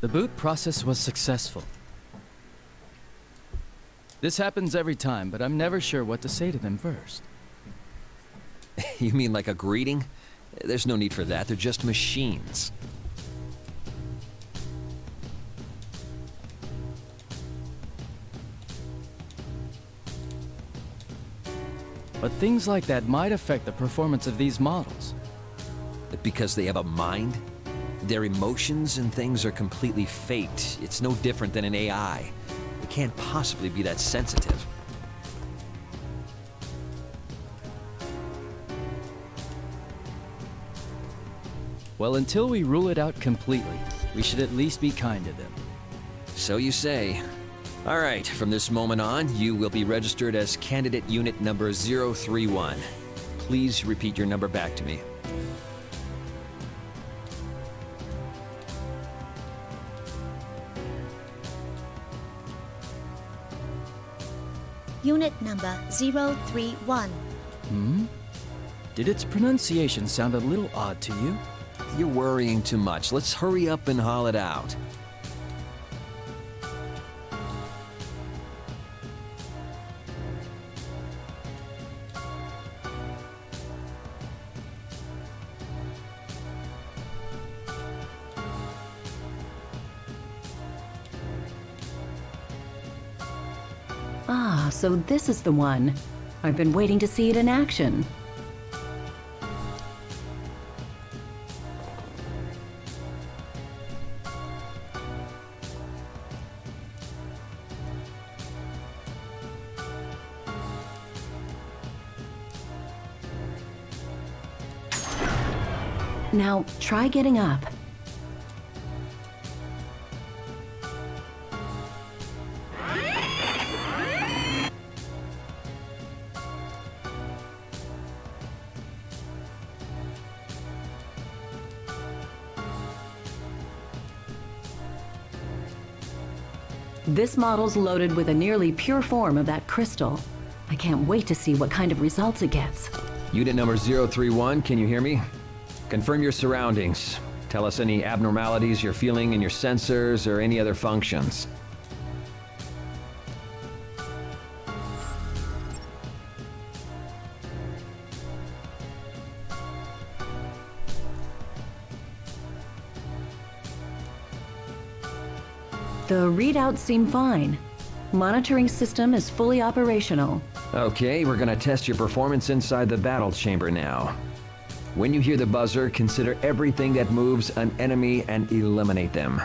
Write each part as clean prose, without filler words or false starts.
The boot process was successful. This happens every time, but I'm never sure what to say to them first. You mean like a greeting? There's no need for that, they're just machines. But things like that might affect the performance of these models. Because they have a mind? Their emotions and things are completely faked. It's no different than an AI. It can't possibly be that sensitive. Well, until we rule it out completely, we should at least be kind to them. So you say. All right, from this moment on, you will be registered as candidate unit number 031. Please repeat your number back to me. Unit number 031. Did its pronunciation sound a little odd to you? You're worrying too much. Let's hurry up and haul it out. Ah, so this is the one. I've been waiting to see it in action. Now, try getting up. This model's loaded with a nearly pure form of that crystal. I can't wait to see what kind of results it gets. Unit number 031, can you hear me? Confirm your surroundings. Tell us any abnormalities you're feeling in your sensors or any other functions. The readouts seem fine. Monitoring system is fully operational. Okay, we're gonna test your performance inside the battle chamber now. When you hear the buzzer, consider everything that moves an enemy and eliminate them.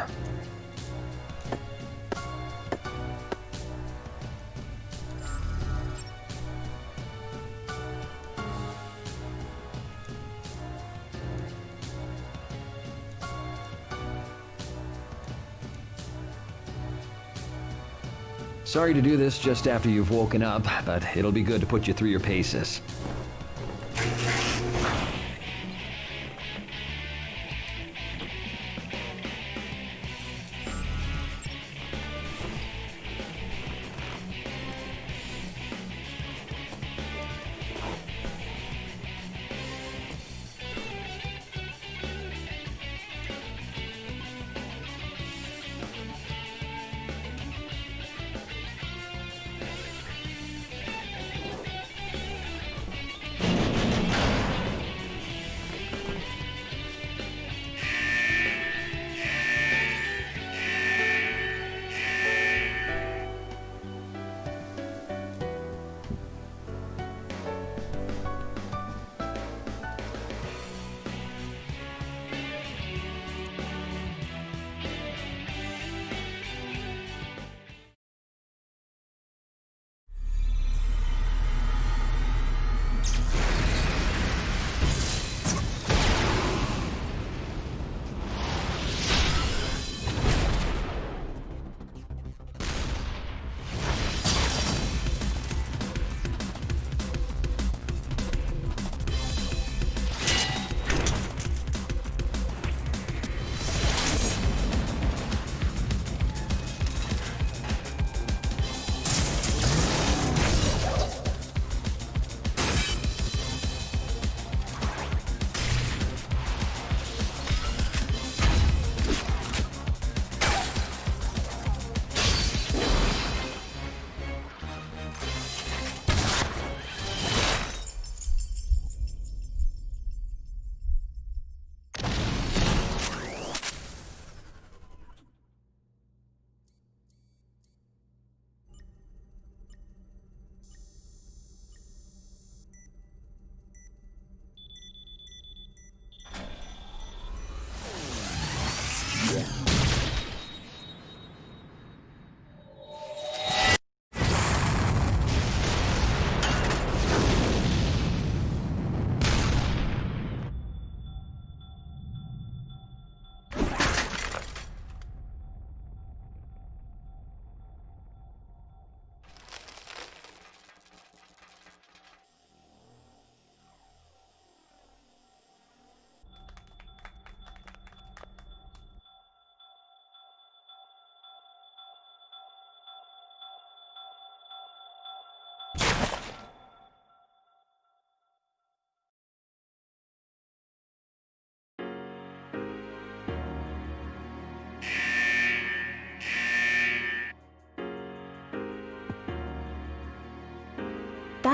Sorry to do this just after you've woken up, but it'll be good to put you through your paces.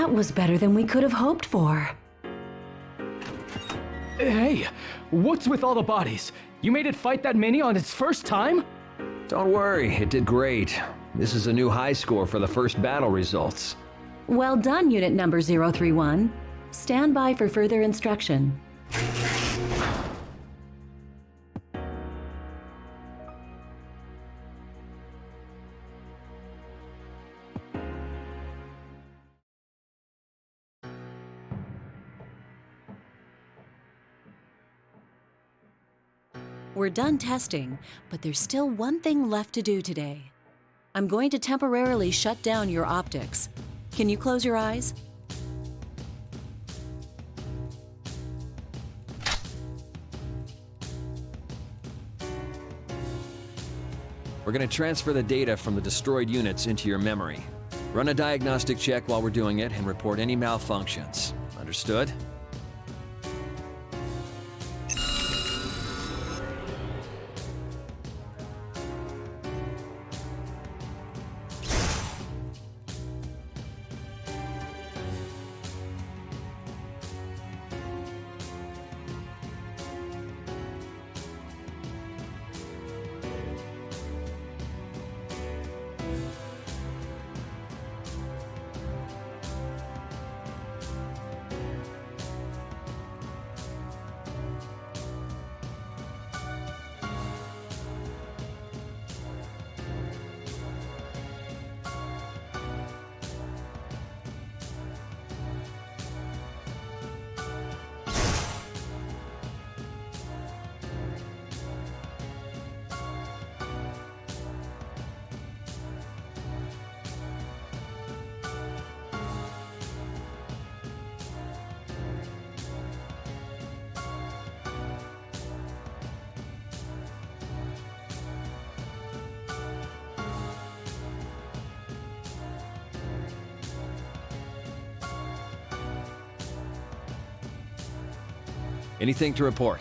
That was better than we could have hoped for. Hey, what's with all the bodies? You made it fight that many on its first time? Don't worry, it did great. This is a new high score for the first battle results. Well done, Unit Number 031. Stand by for further instruction. We're done testing, but there's still one thing left to do today. I'm going to temporarily shut down your optics. Can you close your eyes? We're going to transfer the data from the destroyed units into your memory. Run a diagnostic check while we're doing it and report any malfunctions. Understood? Anything to report?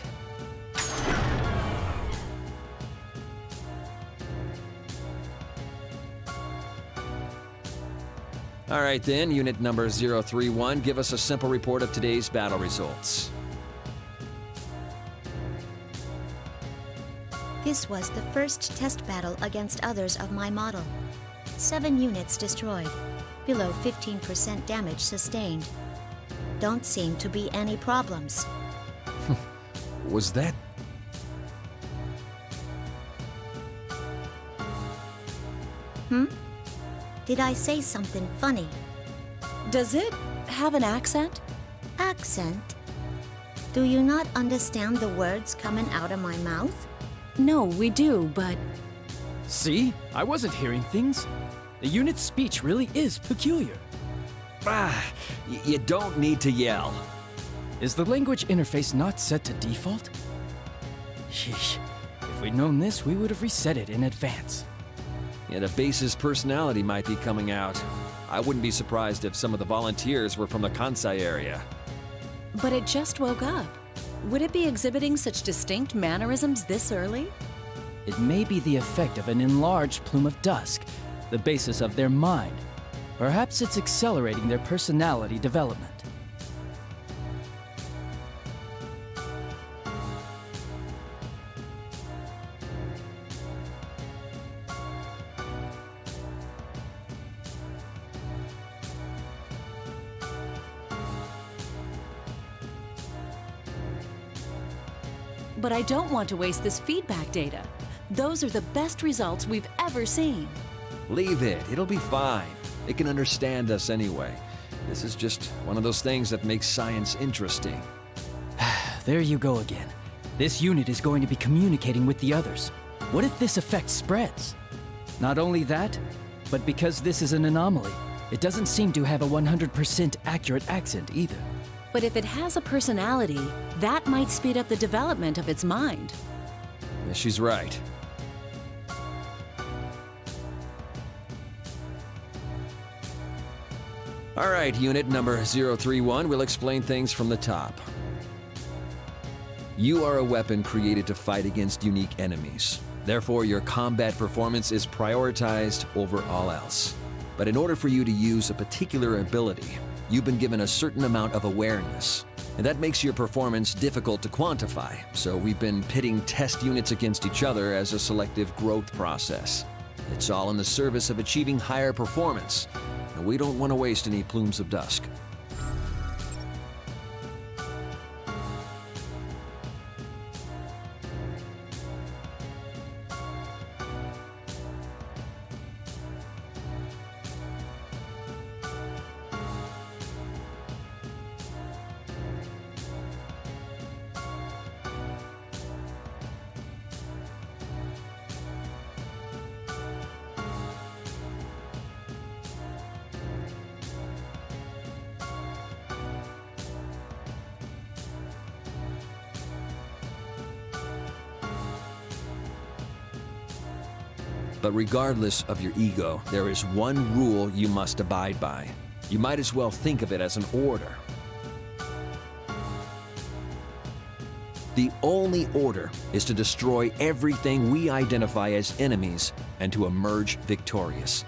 All right then, Unit Number 031, give us a simple report of today's battle results. This was the first test battle against others of my model. 7 units destroyed, below 15% damage sustained. Don't seem to be any problems. Was that... Did I say something funny? Does it have an accent? Accent? Do you not understand the words coming out of my mouth? No, we do, but See? I wasn't hearing things. The unit's speech really is peculiar. You don't need to yell. Is the language interface not set to default? Sheesh. If we'd known this, we would have reset it in advance. Yeah, the base's personality might be coming out. I wouldn't be surprised if some of the volunteers were from the Kansai area. but it just woke up. Would it be exhibiting such distinct mannerisms this early? It may be the effect of an enlarged plume of dusk, the basis of their mind. Perhaps it's accelerating their personality development. But I don't want to waste this feedback data. Those are the best results we've ever seen. Leave it. It'll be fine. It can understand us anyway. This is just one of those things that makes science interesting. There you go again. This unit is going to be communicating with the others. What if this effect spreads? Not only that, but because this is an anomaly, it doesn't seem to have a 100% accurate accent either. But if it has a personality, that might speed up the development of its mind. Yeah, she's right. All right, unit number 031, we'll explain things from the top. You are a weapon created to fight against unique enemies. Therefore, your combat performance is prioritized over all else. But in order for you to use a particular ability, You've been given a certain amount of awareness, and that makes your performance difficult to quantify, so we've been pitting test units against each other as a selective growth process. It's all in the service of achieving higher performance, and we don't want to waste any plumes of dusk. But regardless of your ego, there is one rule you must abide by. You might as well think of it as an order. The only order is to destroy everything we identify as enemies and to emerge victorious.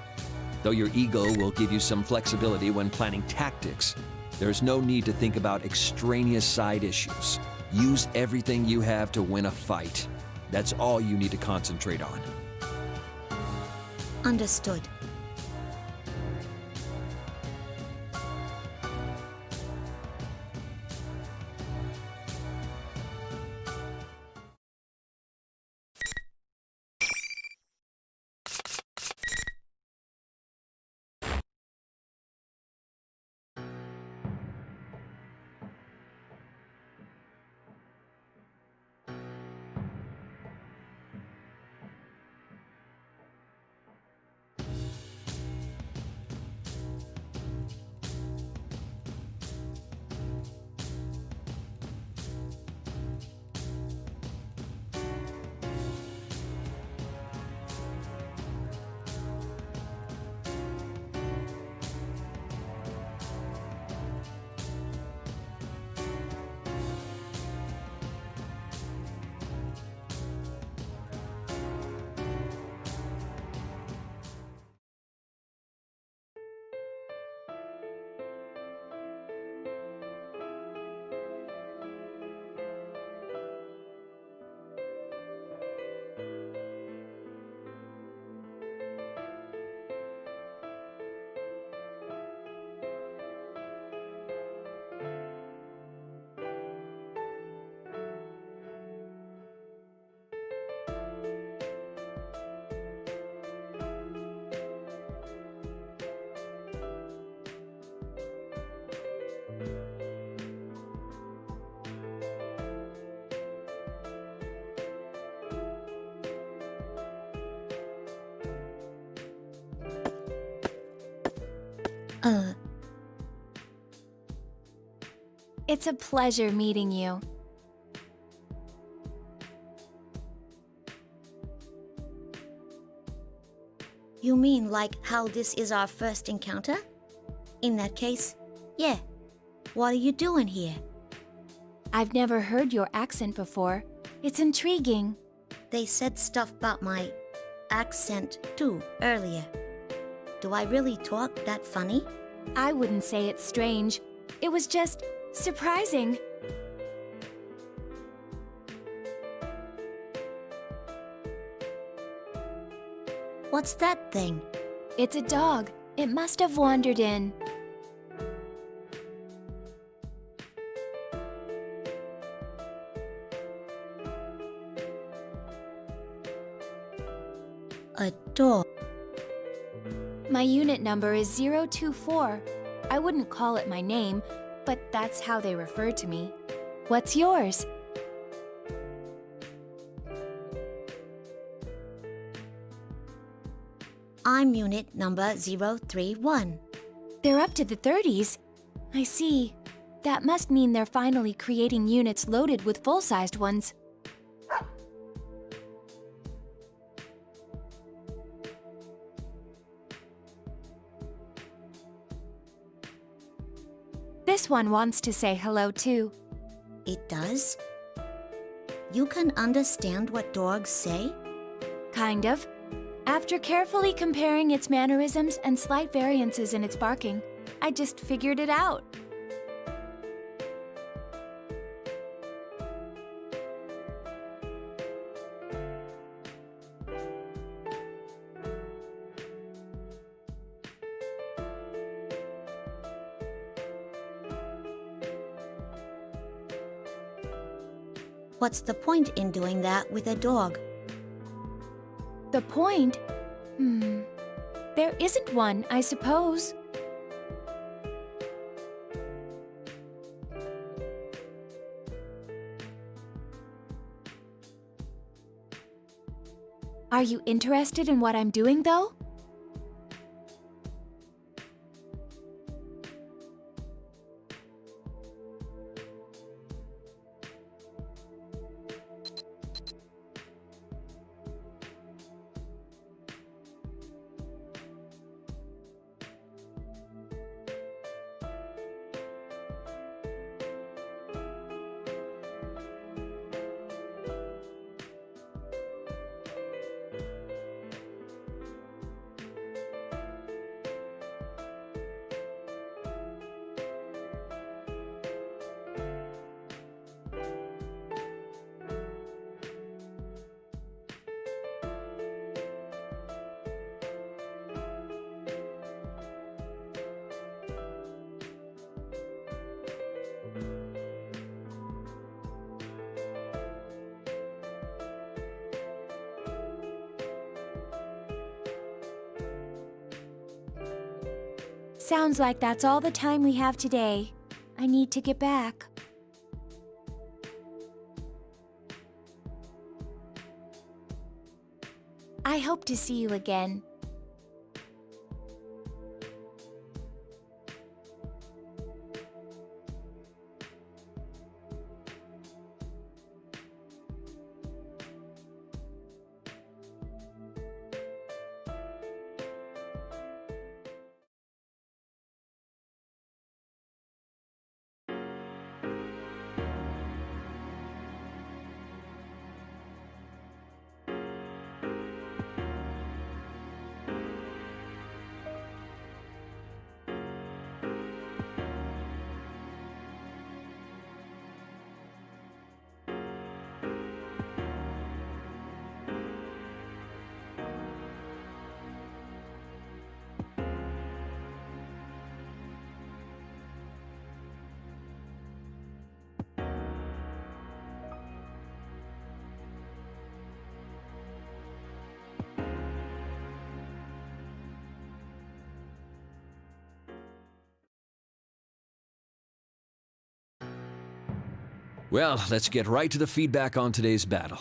Though your ego will give you some flexibility when planning tactics, there's no need to think about extraneous side issues. Use everything you have to win a fight. That's all you need to concentrate on. Understood. It's a pleasure meeting you. You mean like how this is our first encounter? In that case, yeah. What are you doing here? I've never heard your accent before. It's intriguing. They said stuff about my accent too earlier. Do I really talk that funny? I wouldn't say it's strange. It was just surprising. What's that thing? It's a dog. It must have wandered in. A dog. My unit number is 024. I wouldn't call it my name, but that's how they refer to me. What's yours? I'm unit number 031. They're up to the 30s. I see. That must mean they're finally creating units loaded with full-sized ones. This one wants to say hello too. It does? You can understand what dogs say? Kind of. After carefully comparing its mannerisms and slight variances in its barking, I just figured it out. What's the point in doing that with a dog? The point? There isn't one, I suppose. Are you interested in what I'm doing, though? Sounds like that's all the time we have today. I need to get back. I hope to see you again. Well, let's get right to the feedback on today's battle.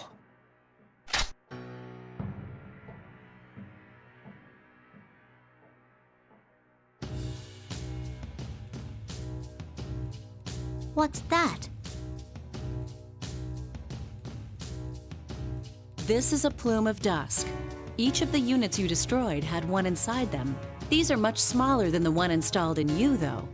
What's that? This is a plume of dusk. Each of the units you destroyed had one inside them. These are much smaller than the one installed in you, though.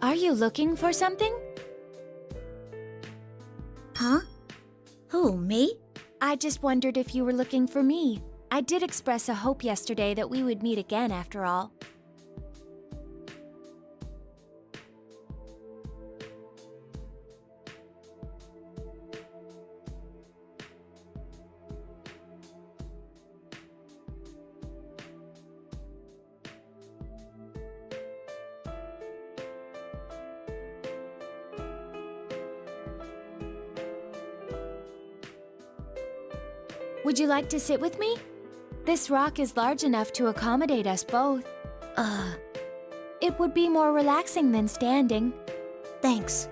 Are you looking for something? Huh? Who, me? I just wondered if you were looking for me. I did express a hope yesterday that we would meet again after all. Would you like to sit with me? This rock is large enough to accommodate us both. It would be more relaxing than standing. Thanks.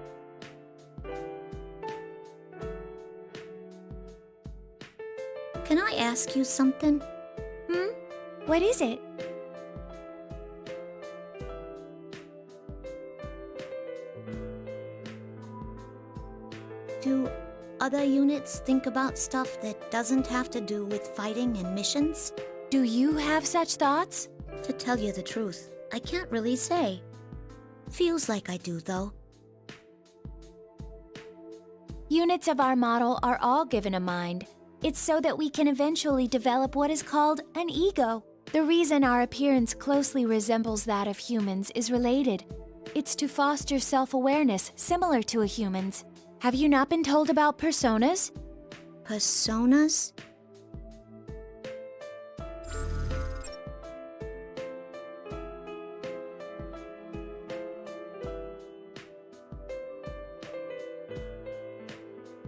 Can I ask you something? What is it? Do other units think about stuff that doesn't have to do with fighting and missions? Do you have such thoughts? To tell you the truth, I can't really say. Feels like I do, though. Units of our model are all given a mind. It's so that we can eventually develop what is called an ego. The reason our appearance closely resembles that of humans is related. It's to foster self-awareness similar to a human's. Have you not been told about personas? Personas?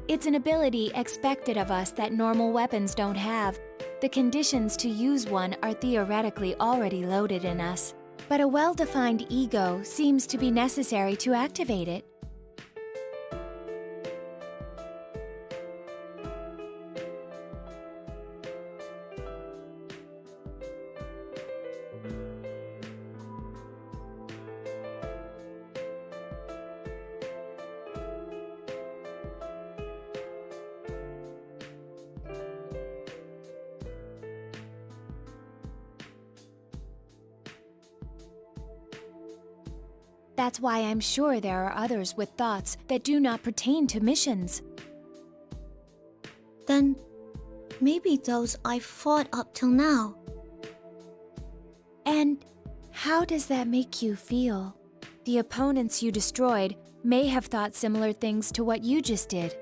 It's an ability expected of us that normal weapons don't have. The conditions to use one are theoretically already loaded in us. But a well-defined ego seems to be necessary to activate it. That's why I'm sure there are others with thoughts that do not pertain to missions. Then, maybe those I've fought up till now. And how does that make you feel? The opponents you destroyed may have thought similar things to what you just did.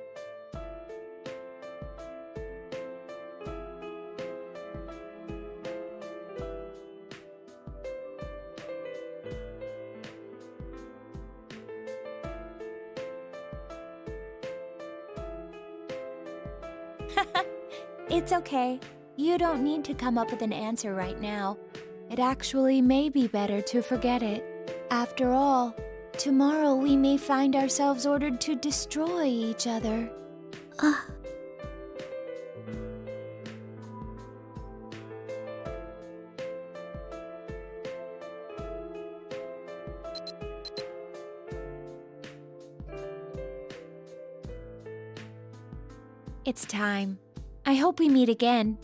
It's okay. You don't need to come up with an answer right now. It actually may be better to forget it. After all, tomorrow we may find ourselves ordered to destroy each other. It's time. I hope we meet again.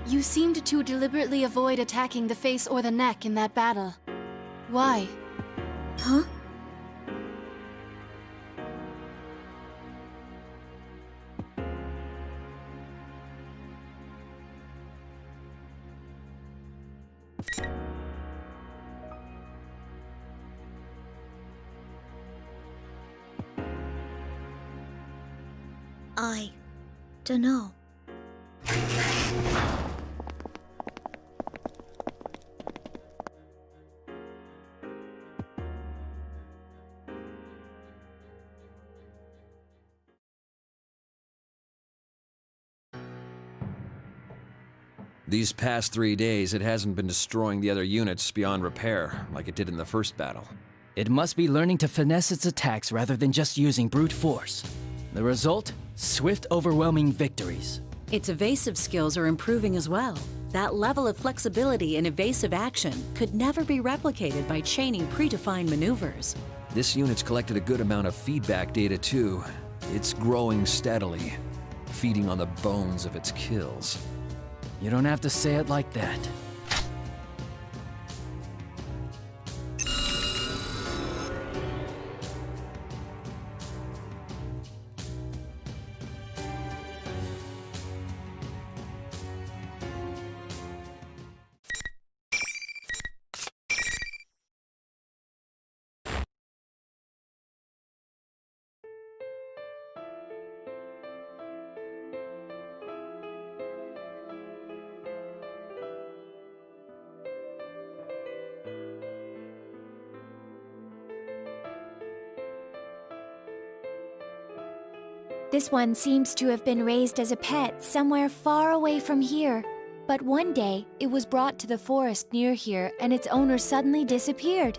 You seemed to deliberately avoid attacking the face or the neck in that battle. Why? Huh? I dunno. These past 3 days, it hasn't been destroying the other units beyond repair, like it did in the first battle. It must be learning to finesse its attacks rather than just using brute force. The result? Swift, overwhelming victories. Its evasive skills are improving as well. That level of flexibility and evasive action could never be replicated by chaining predefined maneuvers. This unit's collected a good amount of feedback data too. It's growing steadily, feeding on the bones of its kills. You don't have to say it like that. This one seems to have been raised as a pet somewhere far away from here. But one day, it was brought to the forest near here and its owner suddenly disappeared.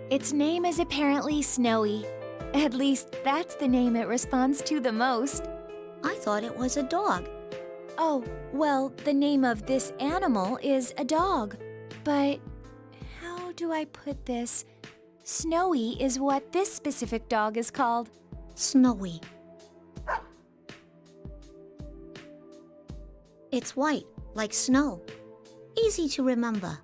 Its name is apparently Snowy. At least, that's the name it responds to the most. I thought it was a dog. Oh, well, the name of this animal is a dog. But how do I put this? Snowy is what this specific dog is called. Snowy. It's white, like snow. Easy to remember.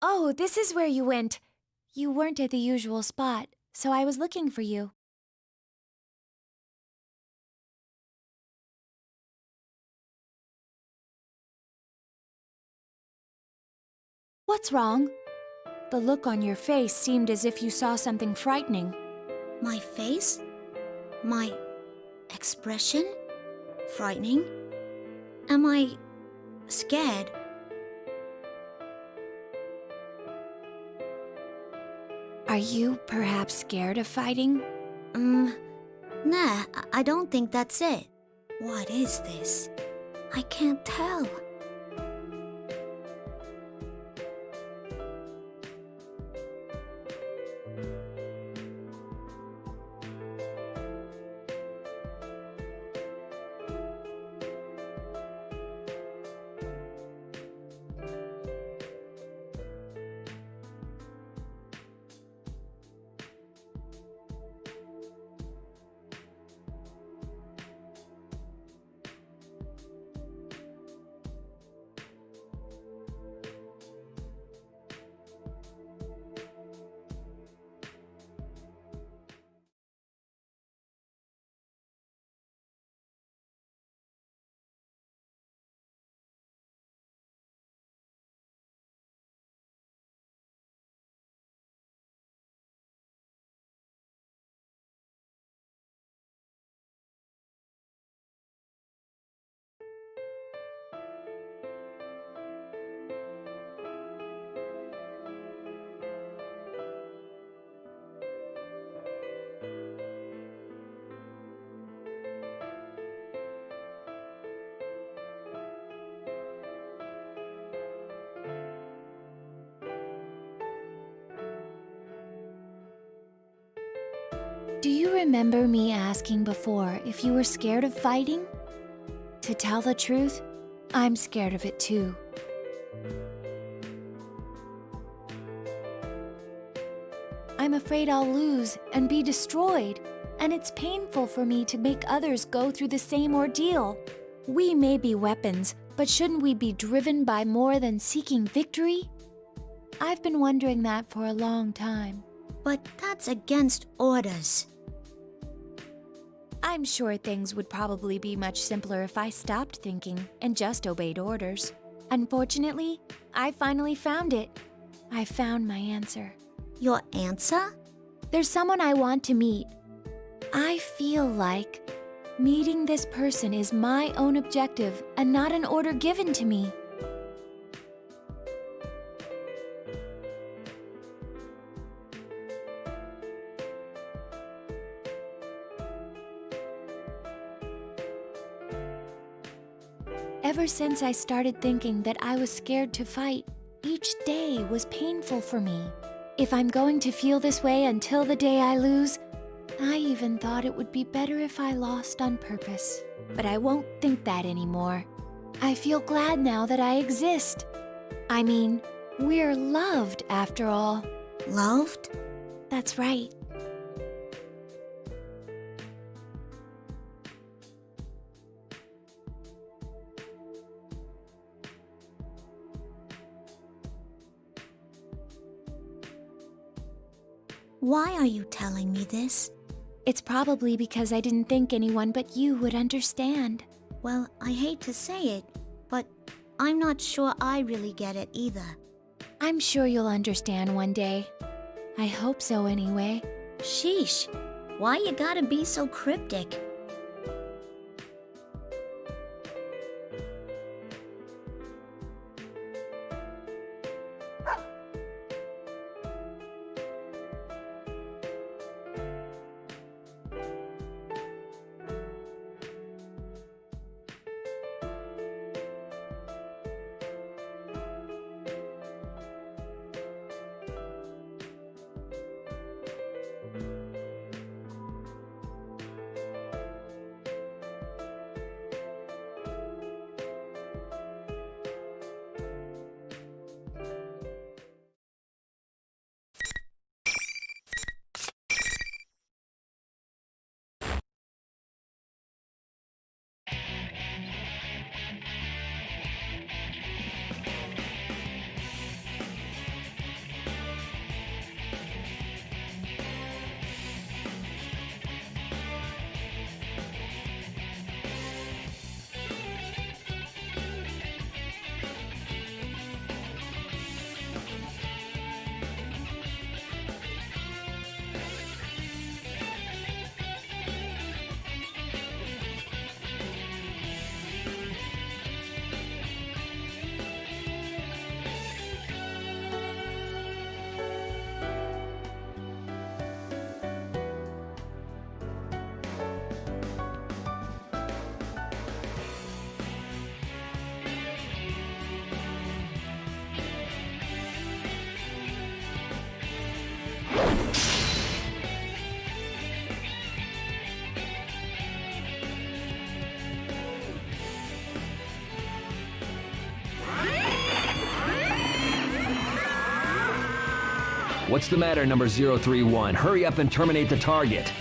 Oh, this is where you went. You weren't at the usual spot, so I was looking for you. What's wrong? The look on your face seemed as if you saw something frightening. My face? My expression? Frightening? Am I scared? Are you perhaps scared of fighting? Nah, I don't think that's it. What is this? I can't tell. Do you remember me asking before if you were scared of fighting? To tell the truth, I'm scared of it too. I'm afraid I'll lose and be destroyed, and it's painful for me to make others go through the same ordeal. We may be weapons, but shouldn't we be driven by more than seeking victory? I've been wondering that for a long time. But that's against orders. I'm sure things would probably be much simpler if I stopped thinking and just obeyed orders. Unfortunately, I finally found it. I found my answer. Your answer? There's someone I want to meet. I feel like meeting this person is my own objective and not an order given to me. Ever since I started thinking that I was scared to fight, each day was painful for me. If I'm going to feel this way until the day I lose, I even thought it would be better if I lost on purpose. But I won't think that anymore. I feel glad now that I exist. I mean, we're loved after all. Loved? That's right. Why are you telling me this? It's probably because I didn't think anyone but you would understand. Well, I hate to say it, but I'm not sure I really get it either. I'm sure you'll understand one day. I hope so anyway. Sheesh, why you gotta be so cryptic? What's the matter, number 031? Hurry up and terminate the target.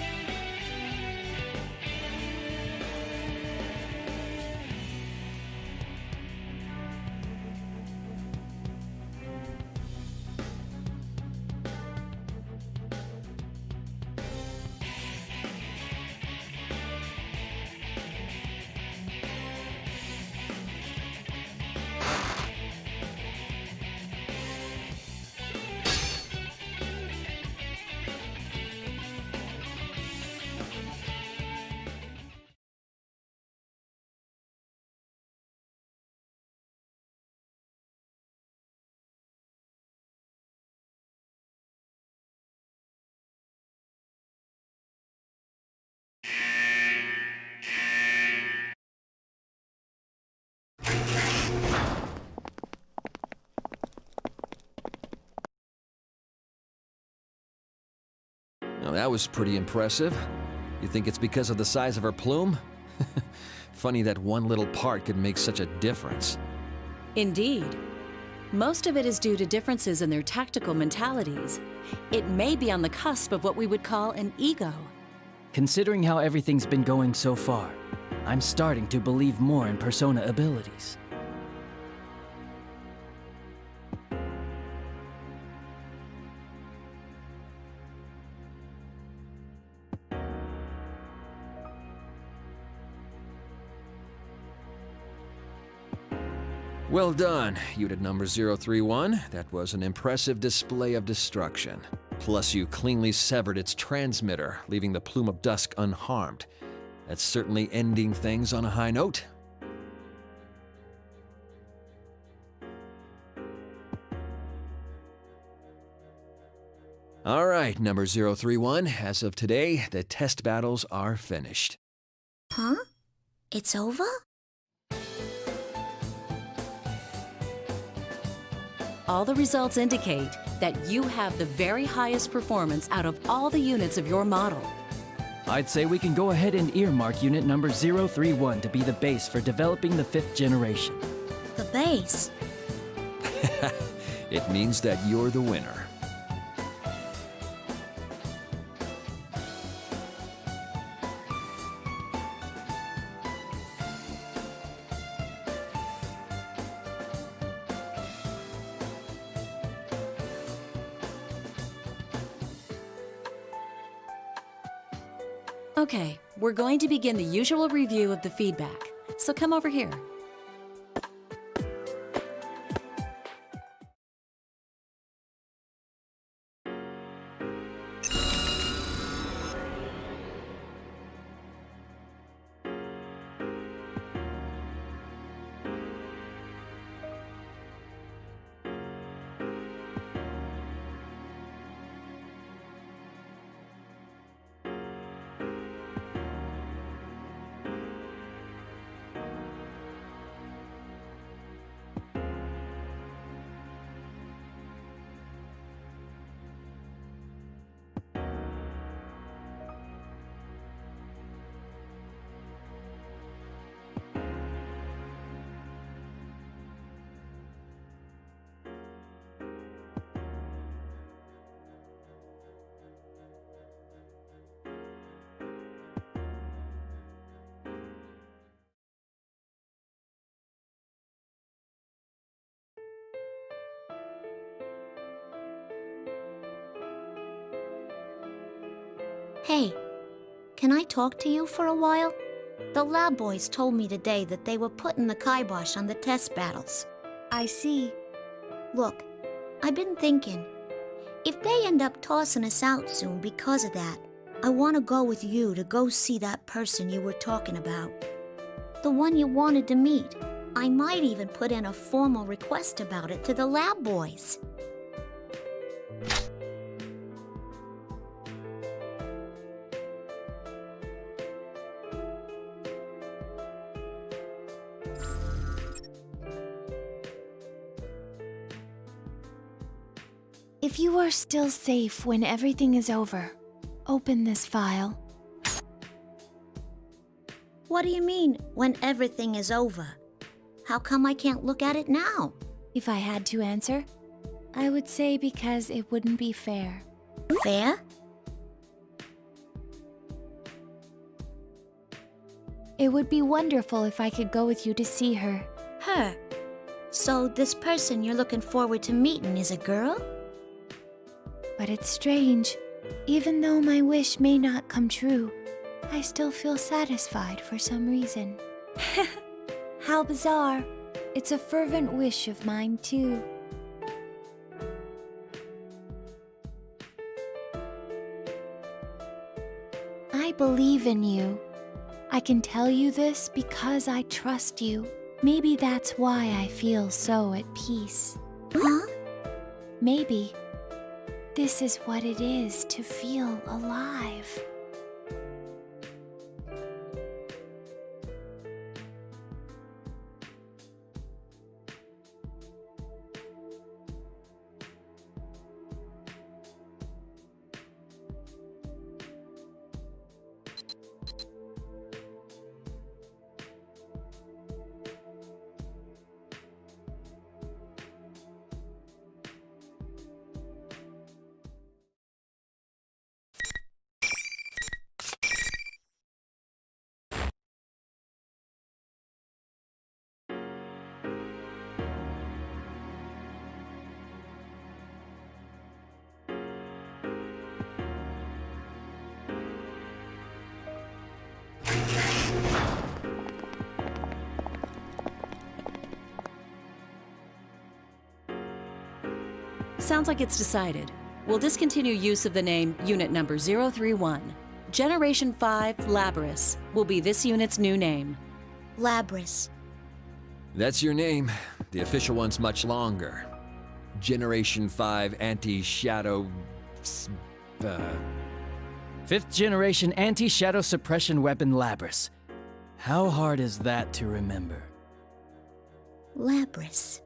Now, that was pretty impressive. You think it's because of the size of her plume? Funny that one little part could make such a difference. Indeed. Most of it is due to differences in their tactical mentalities. It may be on the cusp of what we would call an ego. Considering how everything's been going so far, I'm starting to believe more in persona abilities. Well done, unit number 031. That was an impressive display of destruction. Plus, you cleanly severed its transmitter, leaving the Plume of Dusk unharmed. That's certainly ending things on a high note. All right, number 031. As of today, the test battles are finished. Huh? It's over? All the results indicate that you have the very highest performance out of all the units of your model. I'd say we can go ahead and earmark unit number 031 to be the base for developing the 5th generation. The base? It means that you're the winner. Okay, we're going to begin the usual review of the feedback, so come over here. Hey, can I talk to you for a while? The lab boys told me today that they were putting the kibosh on the test battles. I see. Look, I've been thinking, if they end up tossing us out soon because of that, I want to go with you to go see that person you were talking about. The one you wanted to meet. I might even put in a formal request about it to the lab boys. If you are still safe when everything is over, open this file. What do you mean, when everything is over? How come I can't look at it now? If I had to answer, I would say because it wouldn't be fair. Fair? It would be wonderful if I could go with you to see her. Her? So this person you're looking forward to meeting is a girl? But it's strange. Even though my wish may not come true, I still feel satisfied for some reason. How bizarre. It's a fervent wish of mine, too. I believe in you. I can tell you this because I trust you. Maybe that's why I feel so at peace. Huh? Maybe this is what it is to feel alive. Sounds like it's decided. We'll discontinue use of the name Unit Number 031. Generation 5 Labris will be this unit's new name. Labris. That's your name. The official one's much longer. Generation 5 Anti-Shadow... Fifth generation anti-shadow suppression weapon Labris. How hard is that to remember? Labris.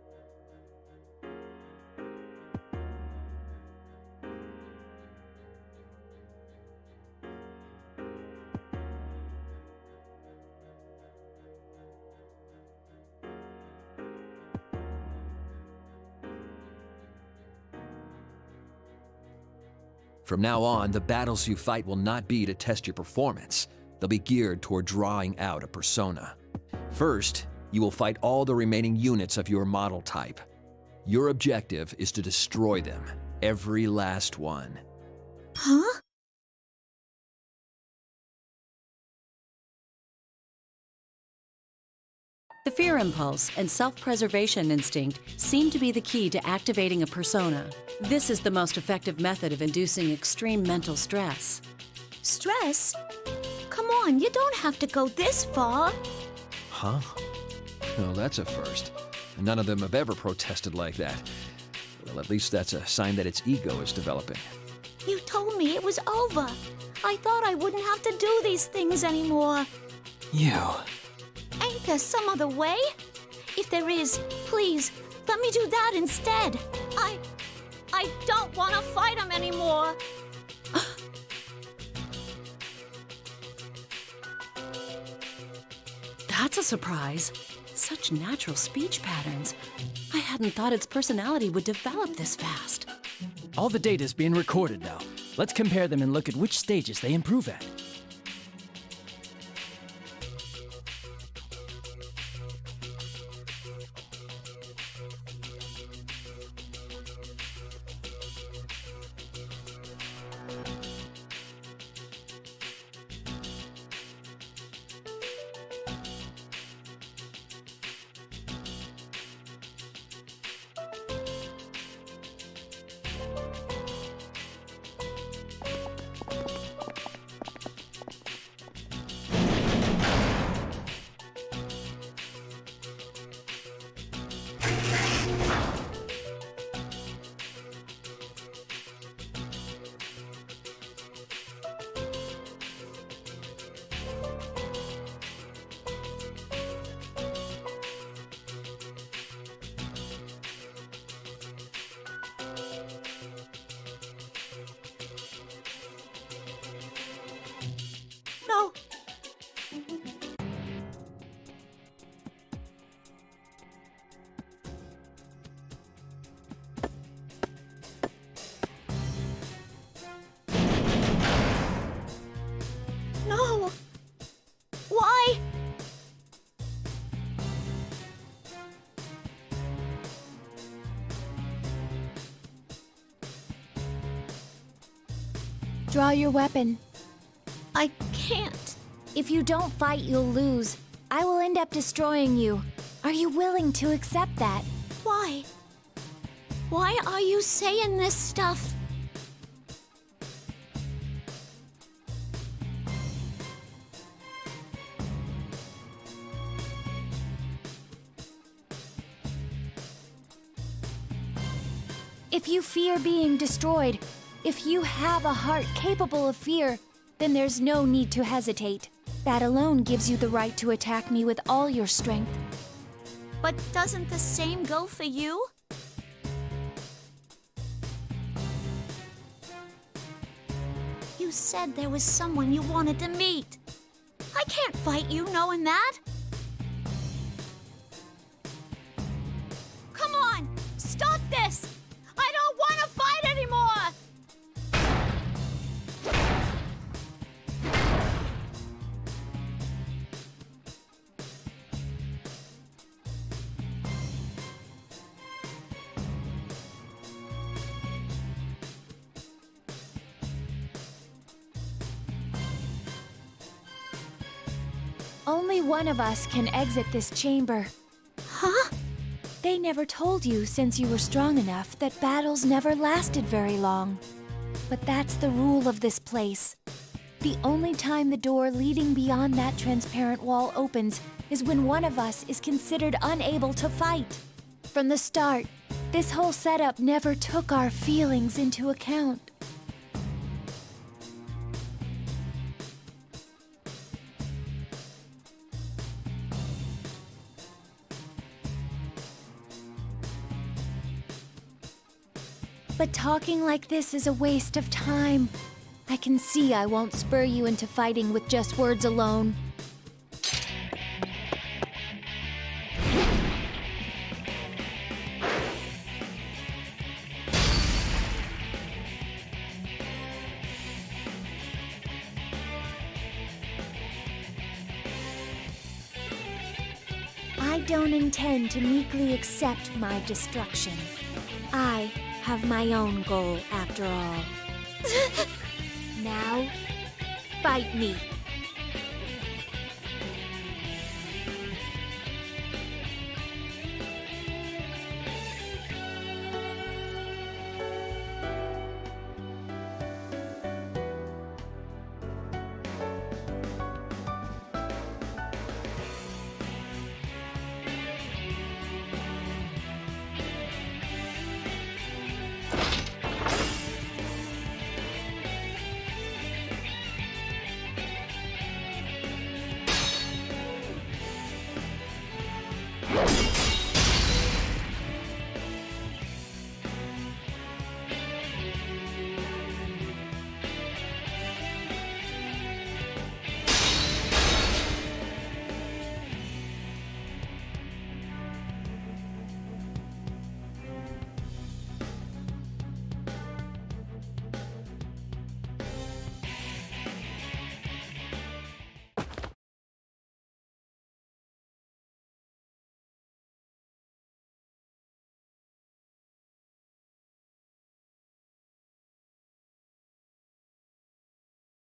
From now on, the battles you fight will not be to test your performance. They'll be geared toward drawing out a persona. First, you will fight all the remaining units of your model type. Your objective is to destroy them, every last one. Huh? The fear impulse and self-preservation instinct seem to be the key to activating a persona. This is the most effective method of inducing extreme mental stress. Stress? Come on, you don't have to go this far. Huh? Well, that's a first. None of them have ever protested like that. Well, at least that's a sign that its ego is developing. You told me it was over. I thought I wouldn't have to do these things anymore. You. Ain't there some other way? If there is, please, let me do that instead. I don't want to fight him anymore. That's a surprise. Such natural speech patterns. I hadn't thought its personality would develop this fast. All the data's being recorded now. Let's compare them and look at which stages they improve at. No. No. Why? Draw your weapon. I can't. If you don't fight, you'll lose. I will end up destroying you. Are you willing to accept that? Why? Why are you saying this stuff? If you fear being destroyed, if you have a heart capable of fear, then there's no need to hesitate. That alone gives you the right to attack me with all your strength. But doesn't the same go for you? You said there was someone you wanted to meet. I can't fight you knowing that. Come on, stop this! I don't want to fight anymore! Only one of us can exit this chamber. Huh? They they never told you, since you were strong enough, that battles never lasted very long. But that's the rule of this place. The only time the door leading beyond that transparent wall opens is when one of us is considered unable to fight. From the start, this whole setup never took our feelings into account. But talking like this is a waste of time. I can see I won't spur you into fighting with just words alone. I don't intend to meekly accept my destruction. I have my own goal, after all. Now, fight me.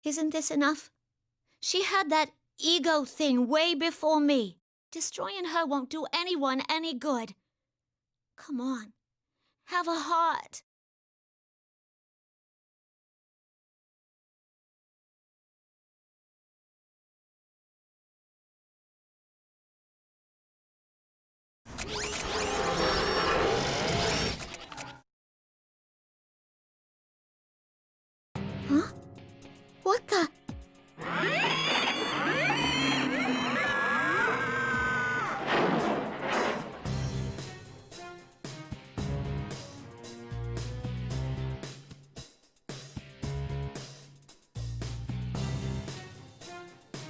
Isn't this enough? She had that ego thing way before me. Destroying her won't do anyone any good. Come on, have a heart. Huh? What the?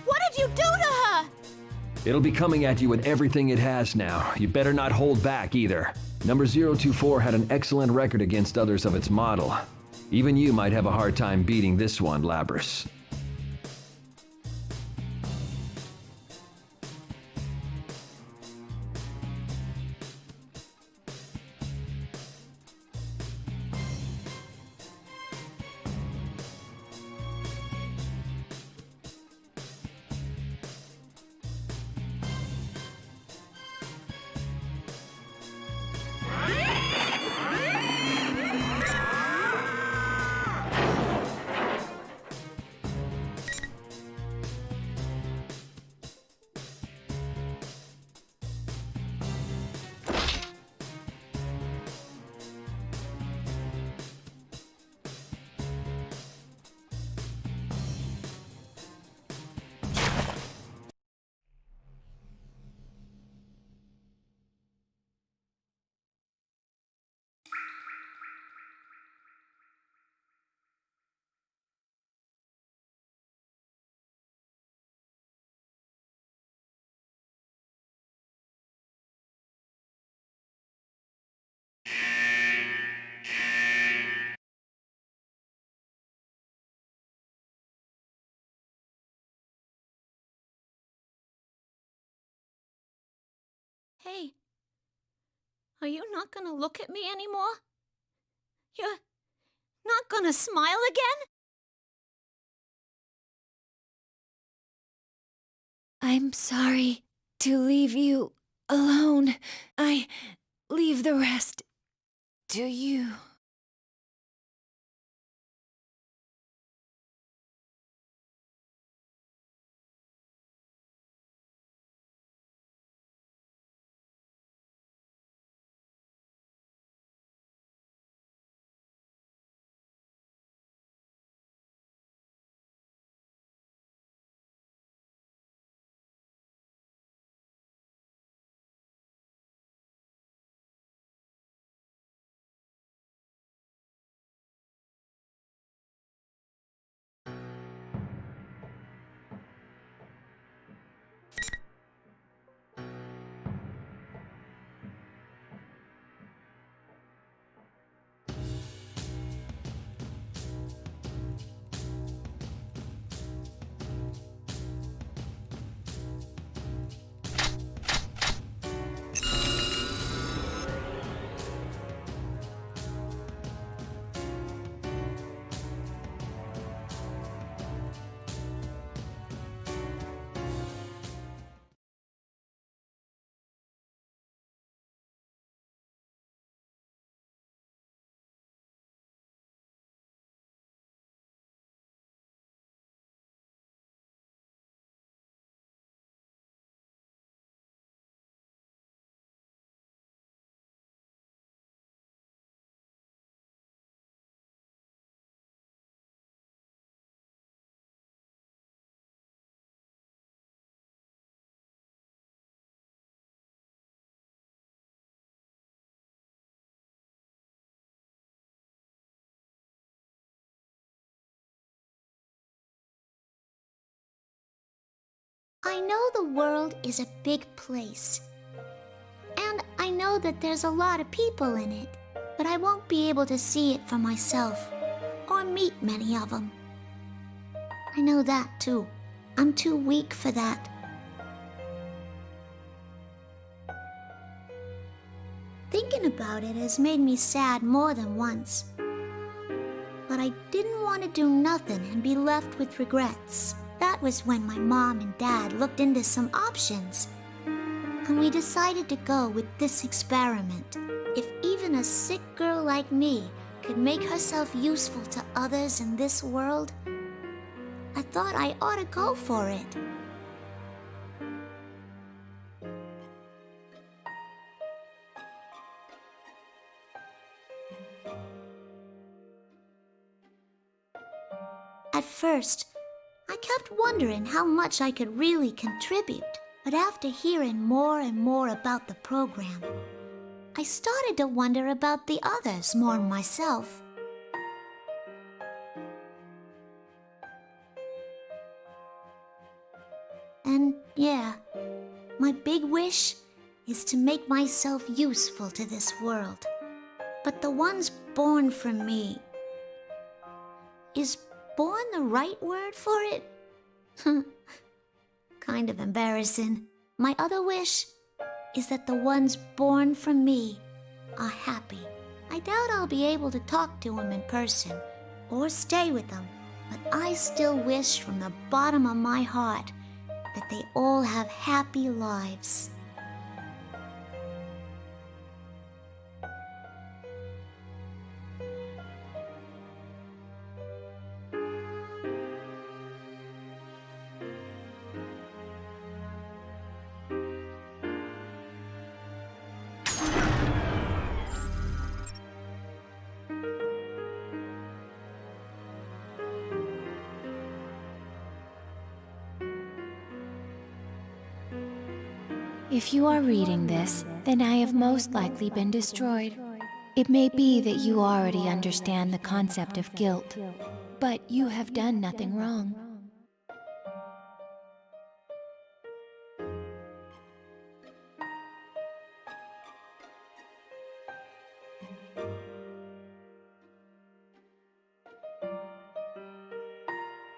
What did you do to her? It'll be coming at you with everything it has now. You better not hold back either. Number 024 had an excellent record against others of its model. Even you might have a hard time beating this one, Labrys. Hey, are you not gonna look at me anymore? You're not gonna smile again? I'm sorry to leave you alone. I leave the rest to you. I know the world is a big place. And I know that there's a lot of people in it, but I won't be able to see it for myself, or meet many of them. I know that too. I'm too weak for that. Thinking about it has made me sad more than once. But I didn't want to do nothing and be left with regrets. That was when my mom and dad looked into some options. And we decided to go with this experiment. If even a sick girl like me could make herself useful to others in this world, I thought I ought to go for it. At first, I kept wondering how much I could really contribute. But after hearing more and more about the program, I started to wonder about the others more myself. And yeah, my big wish is to make myself useful to this world. But the ones born from me... Is born the right word for it? Kind of embarrassing. My other wish is that the ones born from me are happy. I doubt I'll be able to talk to them in person or stay with them, but I still wish from the bottom of my heart that they all have happy lives. If you are reading this, then I have most likely been destroyed. It may be that you already understand the concept of guilt, but you have done nothing wrong.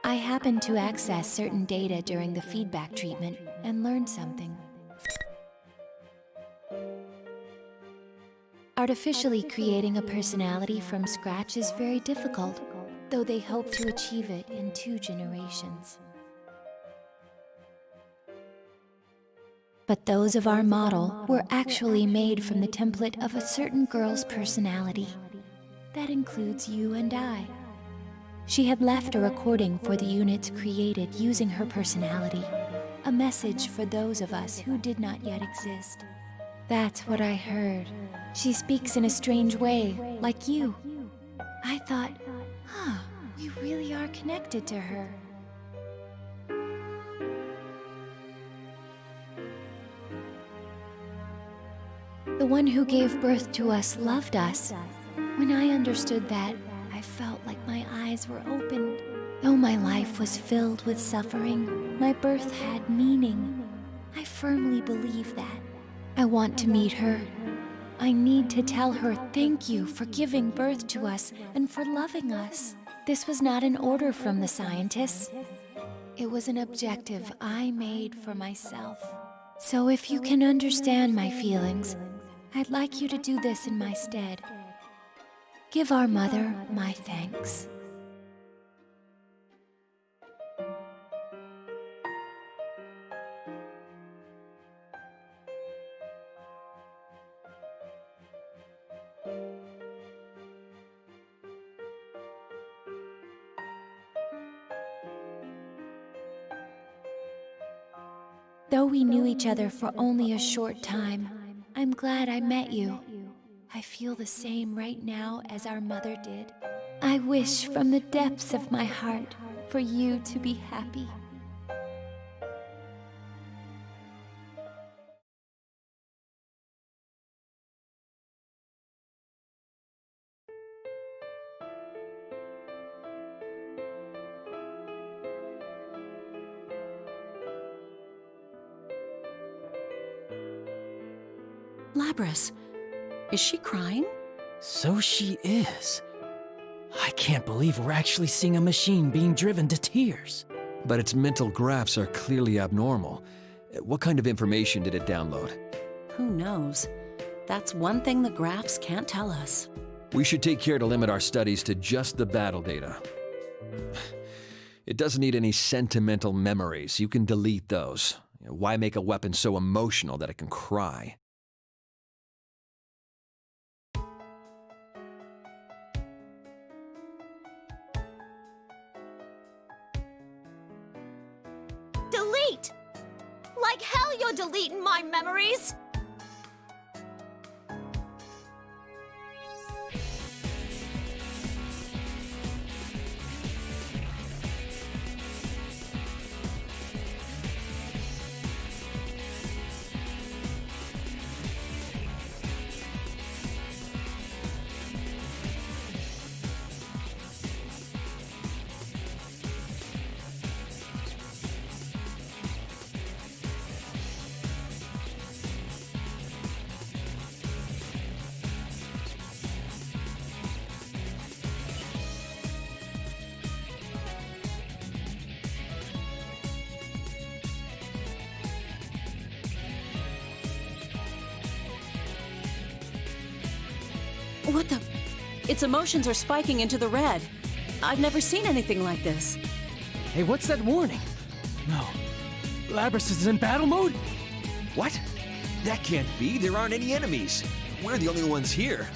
I happened to access certain data during the feedback treatment and learned something. Artificially creating a personality from scratch is very difficult, though they hope to achieve it in 2 generations. But those of our model were actually made from the template of a certain girl's personality. That includes you and I. She had left a recording for the units created using her personality, a message for those of us who did not yet exist. That's what I heard. She speaks in a strange way, like you. I thought, we really are connected to her. The one who gave birth to us loved us. When I understood that, I felt like my eyes were opened. Though my life was filled with suffering, my birth had meaning. I firmly believe that. I want to meet her. I need to tell her thank you for giving birth to us and for loving us. This was not an order from the scientists. It was an objective I made for myself. So if you can understand my feelings, I'd like you to do this in my stead. Give our mother my thanks. Though we knew each other for only a short time, I'm glad I met you. I feel the same right now as our mother did. I wish from the depths of my heart for you to be happy. Labrys, is she crying? So she is. I can't believe we're actually seeing a machine being driven to tears. But its mental graphs are clearly abnormal. What kind of information did it download? Who knows? That's one thing the graphs can't tell us. We should take care to limit our studies to just the battle data. It doesn't need any sentimental memories. You can delete those. Why make a weapon so emotional that it can cry? Delete! Like hell you're deleting my memories! What the? Its emotions are spiking into the red. I've never seen anything like this. Hey, what's that warning? No. Labrys is in battle mode? What? That can't be. There aren't any enemies. We're the only ones here.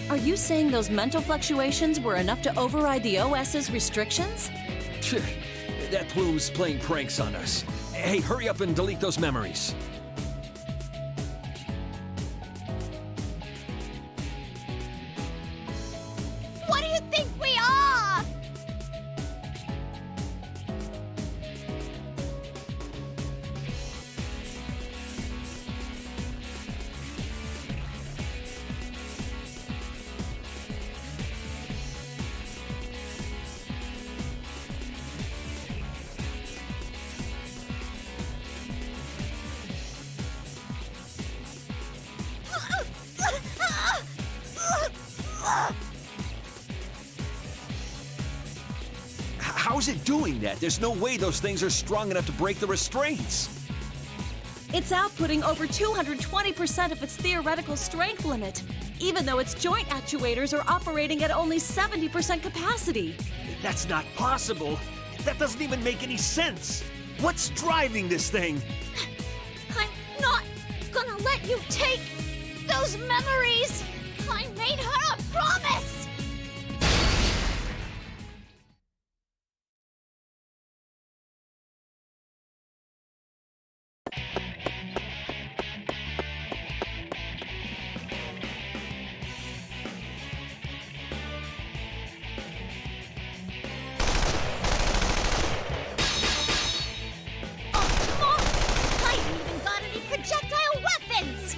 Are you saying those mental fluctuations were enough to override the OS's restrictions? That plume's playing pranks on us. Hey, hurry up and delete those memories. What do you think we are? How's it doing that? There's no way those things are strong enough to break the restraints. It's outputting over 220% of its theoretical strength limit, even though its joint actuators are operating at only 70% capacity. That's not possible. That doesn't even make any sense. What's driving this thing? I'm not gonna let you take those memories! I made her a promise! I ain't even got any projectile weapons!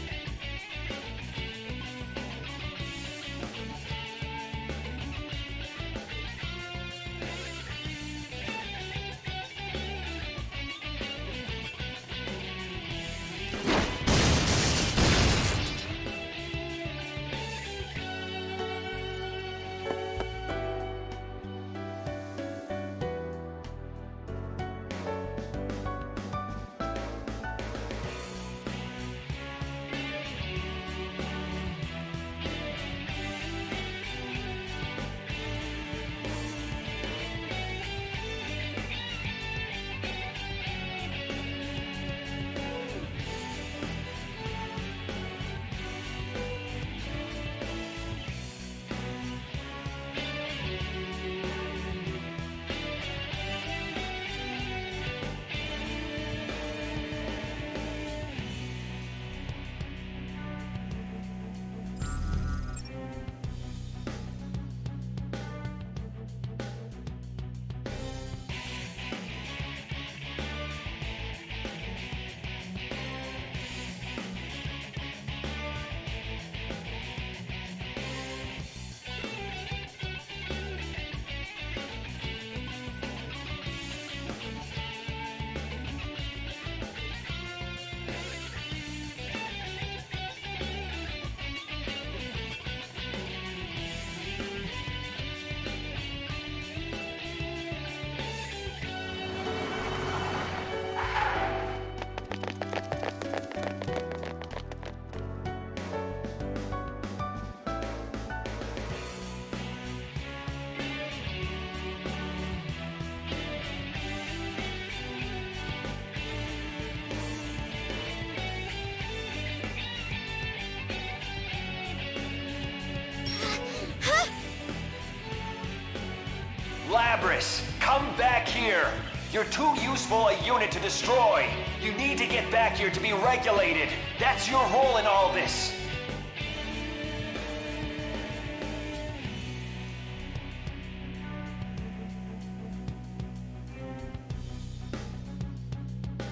Labris, come back here! You're too useful a unit to destroy! You need to get back here to be regulated! That's your role in all this!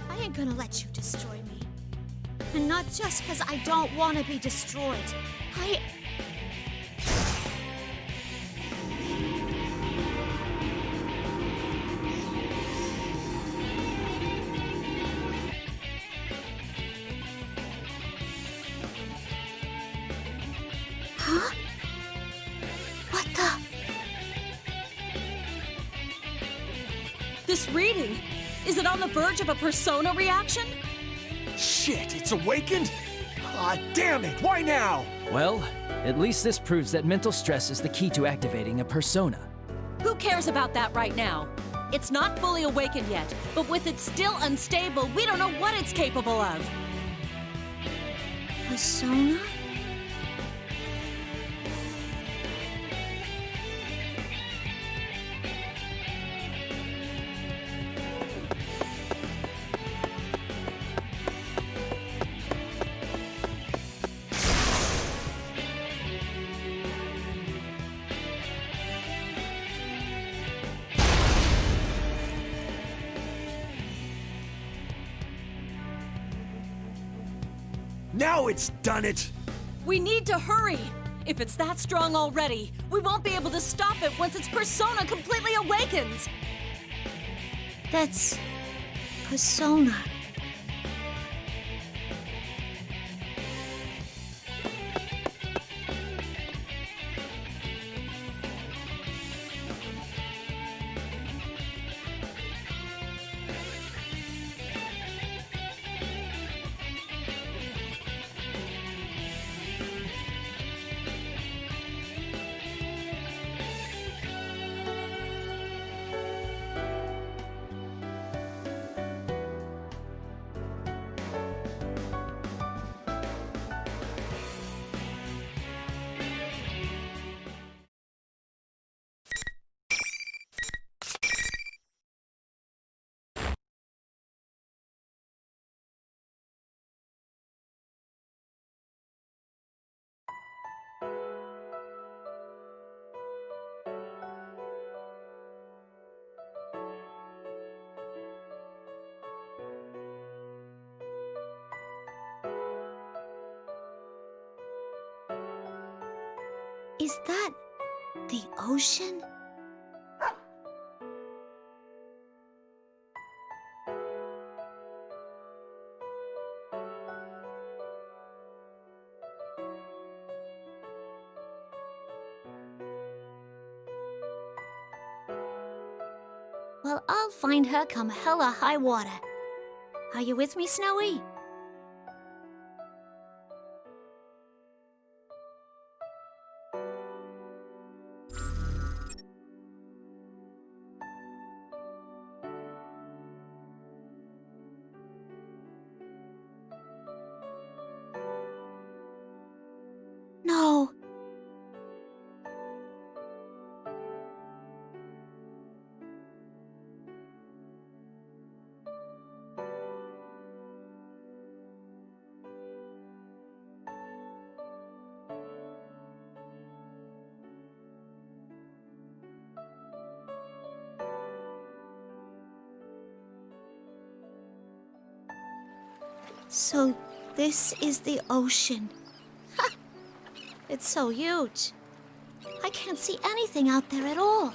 I ain't gonna let you destroy me. And not just because I don't want to be destroyed. Huh? What the? This reading, is it on the verge of a persona reaction? Shit, it's awakened? Ah, damn it! Why now? Well, at least this proves that mental stress is the key to activating a persona. Who cares about that right now? It's not fully awakened yet, but with it still unstable, we don't know what it's capable of. Persona? Now it's done it! We need to hurry! If it's that strong already, we won't be able to stop it once its persona completely awakens! That's... persona. Is that the ocean? Well, I'll find her come hella high water. Are you with me, Snowy? No. So this is the ocean. Ha! It's so huge. I can't see anything out there at all.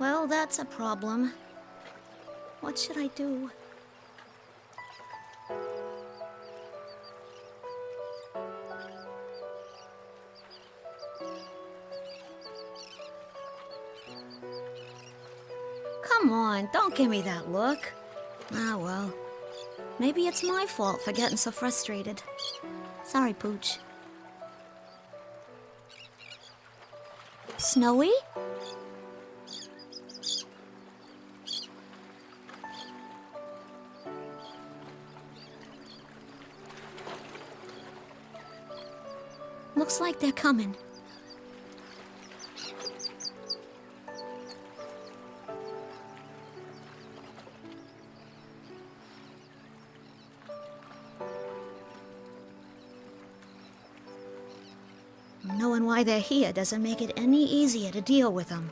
Well, that's a problem. What should I do? Come on, don't give me that look. Ah, well. Maybe it's my fault for getting so frustrated. Sorry, Pooch. Snowy? Looks like they're coming. Knowing why they're here doesn't make it any easier to deal with them.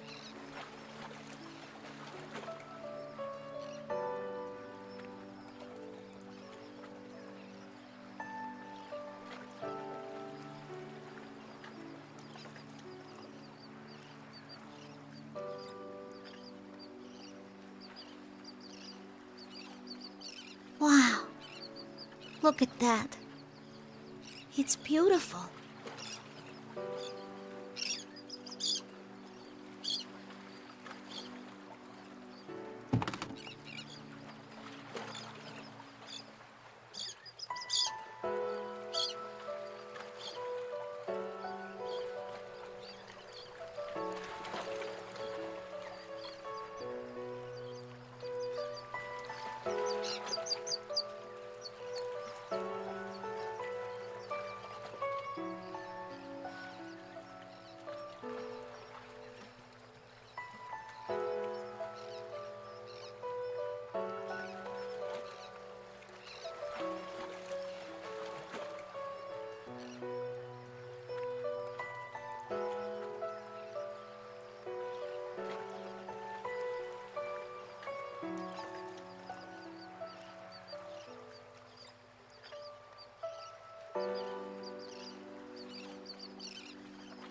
Wow. Look at that. It's beautiful.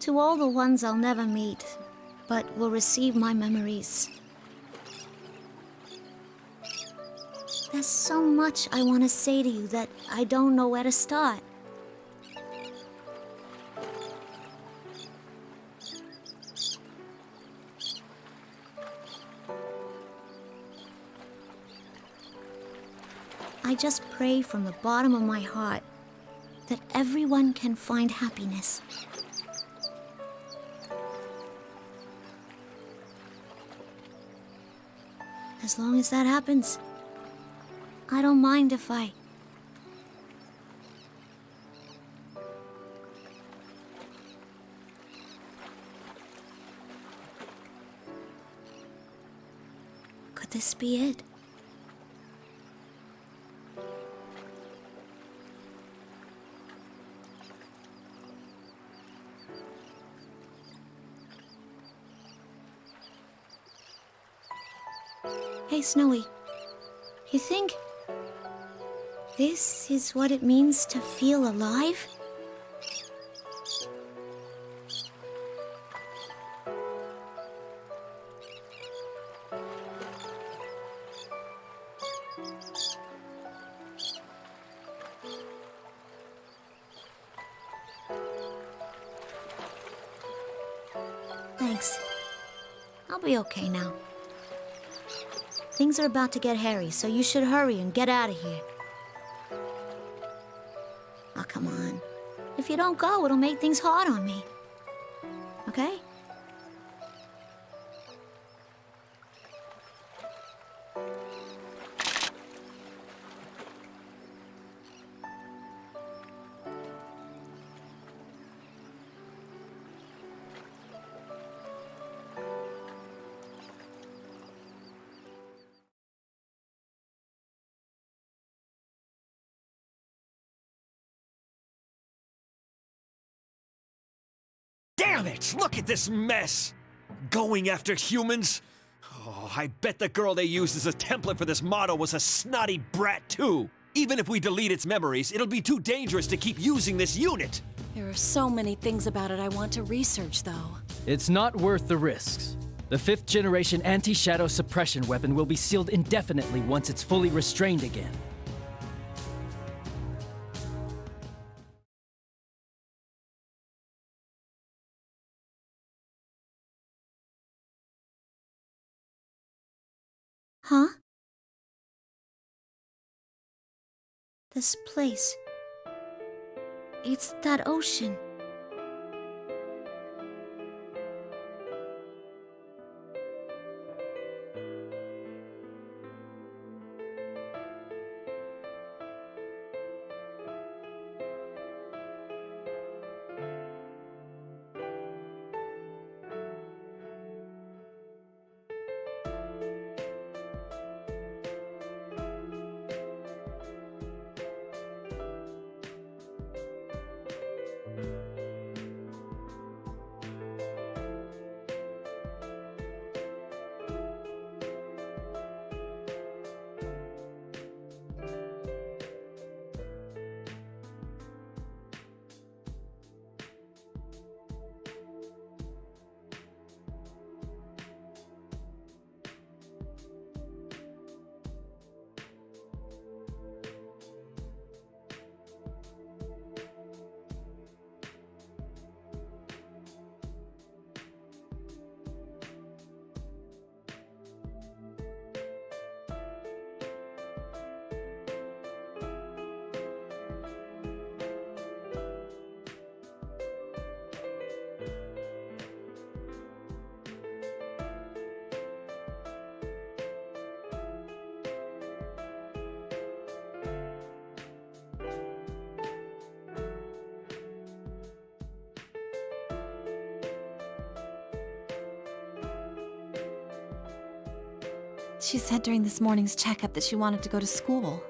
To all the ones I'll never meet, but will receive my memories. There's so much I want to say to you that I don't know where to start. I just pray from the bottom of my heart that everyone can find happiness. As long as that happens, I don't mind if I... Could this be it? Hey, Snowy. You think this is what it means to feel alive? Thanks. I'll be okay now. Things are about to get hairy, so you should hurry and get out of here. Oh, come on. If you don't go, it'll make things hard on me. Okay? Damn it! Look at this mess! Going after humans? Oh, I bet the girl they used as a template for this model was a snotty brat, too. Even if we delete its memories, it'll be too dangerous to keep using this unit. There are so many things about it I want to research, though. It's not worth the risks. The 5th generation anti-shadow suppression weapon will be sealed indefinitely once it's fully restrained again. Huh? This place. It's that ocean. She said during this morning's checkup that she wanted to go to school.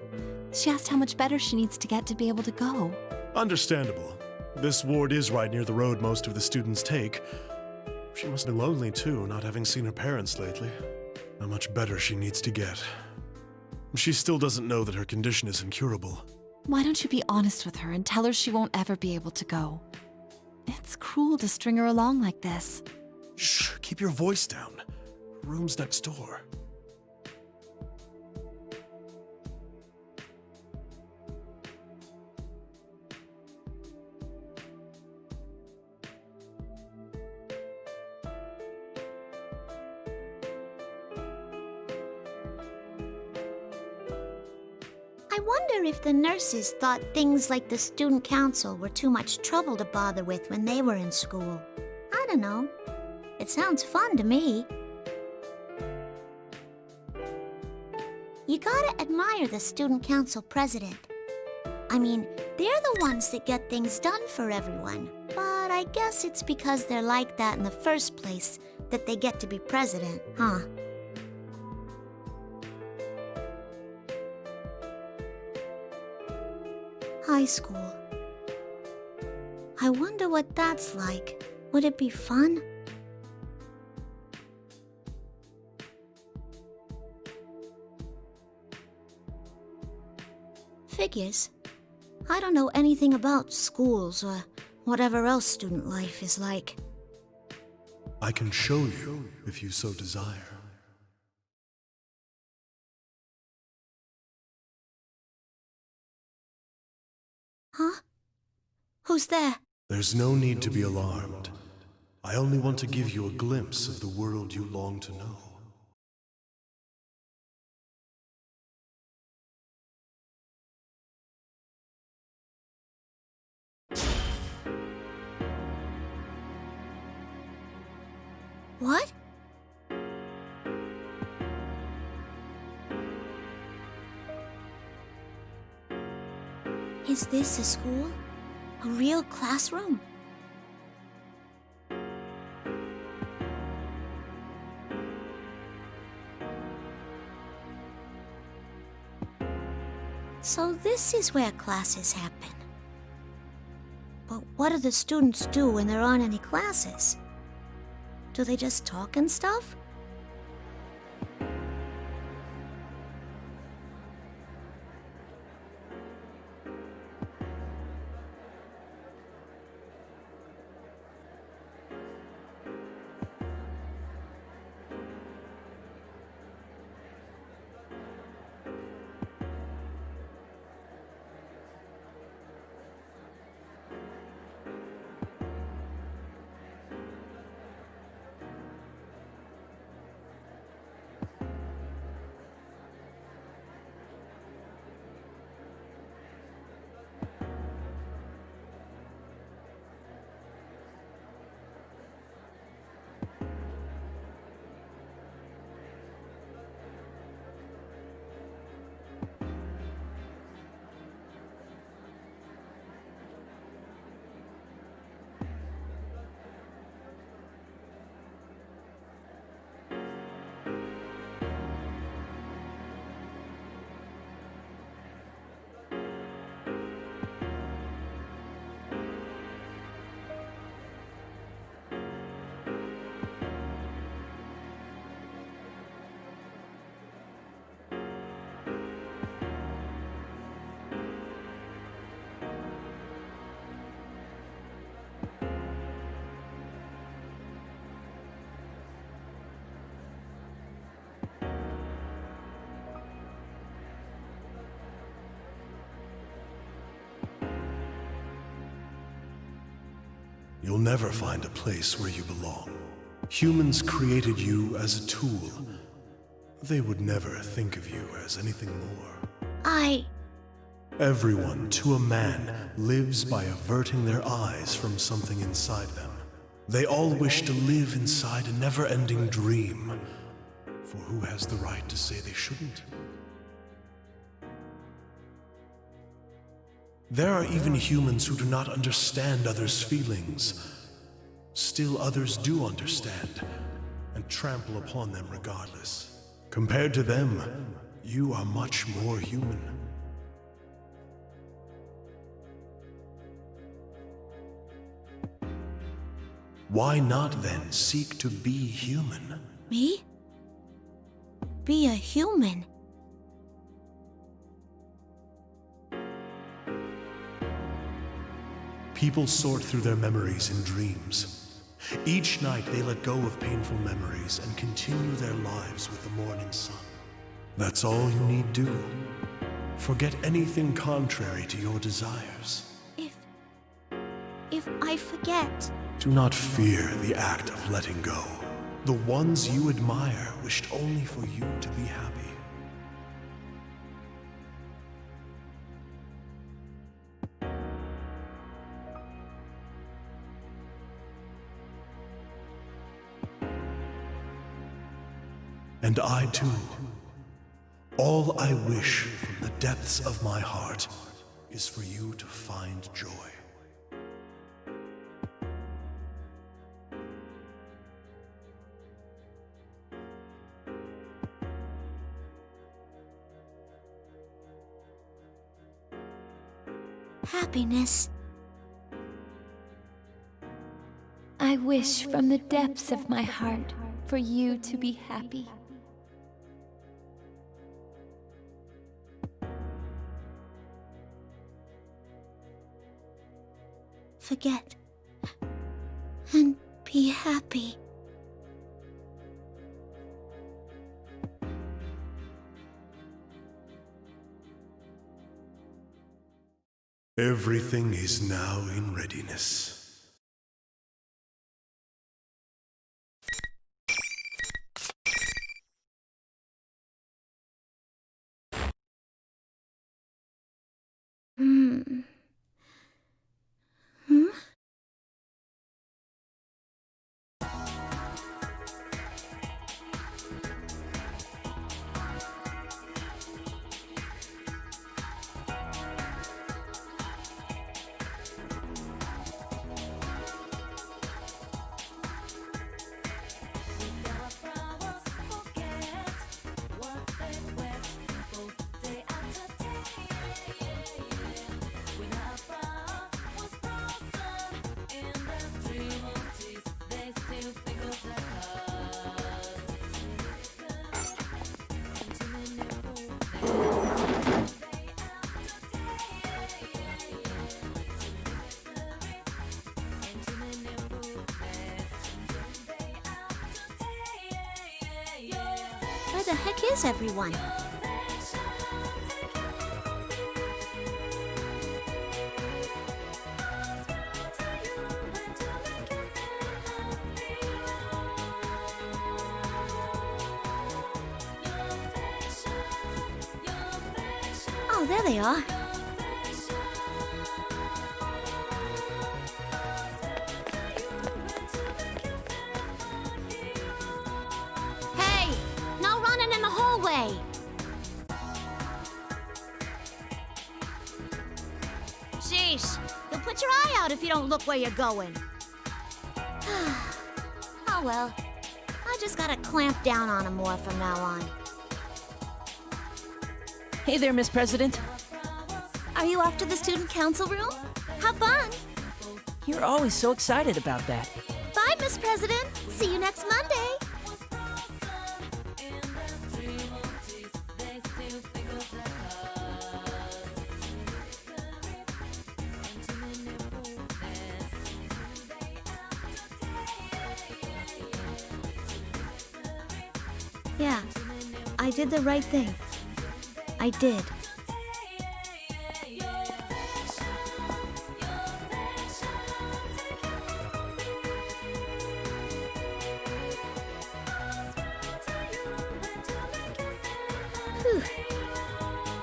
She asked how much better she needs to get to be able to go. Understandable. This ward is right near the road most of the students take. She must be lonely too, not having seen her parents lately. How much better she needs to get. She still doesn't know that her condition is incurable. Why don't you be honest with her and tell her she won't ever be able to go? It's cruel to string her along like this. Shh, keep your voice down. Room's next door. I wonder if the nurses thought things like the student council were too much trouble to bother with when they were in school. I don't know. It sounds fun to me. You gotta admire the student council president. I mean, they're the ones that get things done for everyone. But I guess it's because they're like that in the first place that they get to be president, huh? High school. I wonder what that's like. Would it be fun? Figures. I don't know anything about schools or whatever else student life is like. I can show you if you so desire. Huh? Who's there? There's no need to be alarmed. I only want to give you a glimpse of the world you long to know. What? Is this a school? A real classroom? So this is where classes happen. But what do the students do when there aren't any classes? Do they just talk and stuff? You'll never find a place where you belong. Humans created you as a tool. They would never think of you as anything more. Everyone, to a man, lives by averting their eyes from something inside them. They all wish to live inside a never-ending dream. For who has the right to say they shouldn't? There are even humans who do not understand others' feelings. Still others do understand, and trample upon them regardless. Compared to them, you are much more human. Why not then seek to be human? Me? Be a human? People sort through their memories in dreams. Each night they let go of painful memories and continue their lives with the morning sun. That's all you need do. Forget anything contrary to your desires. If I forget... Do not fear the act of letting go. The ones you admire wished only for you to be happy. And I too All I wish from the depths of my heart is for you to find joy. Happiness. I wish from the depths of my heart for you to be happy. Forget. And be happy. Everything is now in readiness. Hmm. Where the heck is everyone? Oh, there they are. Hey, no running in the hallway. Sheesh, you'll put your eye out if you don't look where you're going. Oh well, I just gotta clamp down on him more from now on. Hey there, Miss President. Are you off to the student council room? Have fun. You're always so excited about that. Bye, Miss President. See you next Monday. Yeah, I did the right thing. I did. Whew.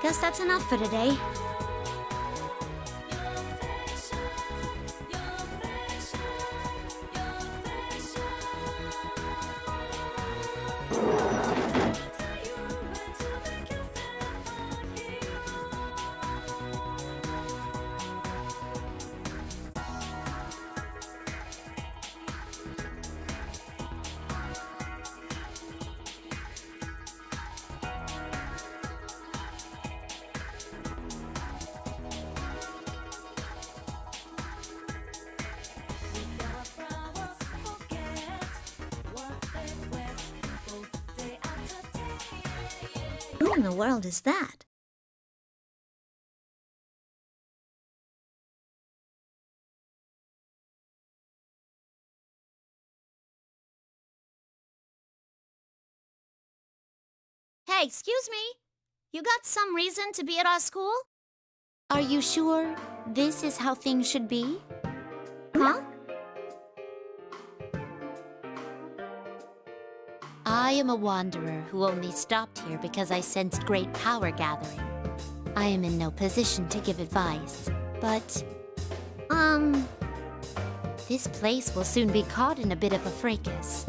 Guess that's enough for today. Who in the world is that? Hey, excuse me. You got some reason to be at our school? Are you sure this is how things should be? Huh? I am a wanderer who only stopped here because I sensed great power gathering. I am in no position to give advice, but... This place will soon be caught in a bit of a fracas.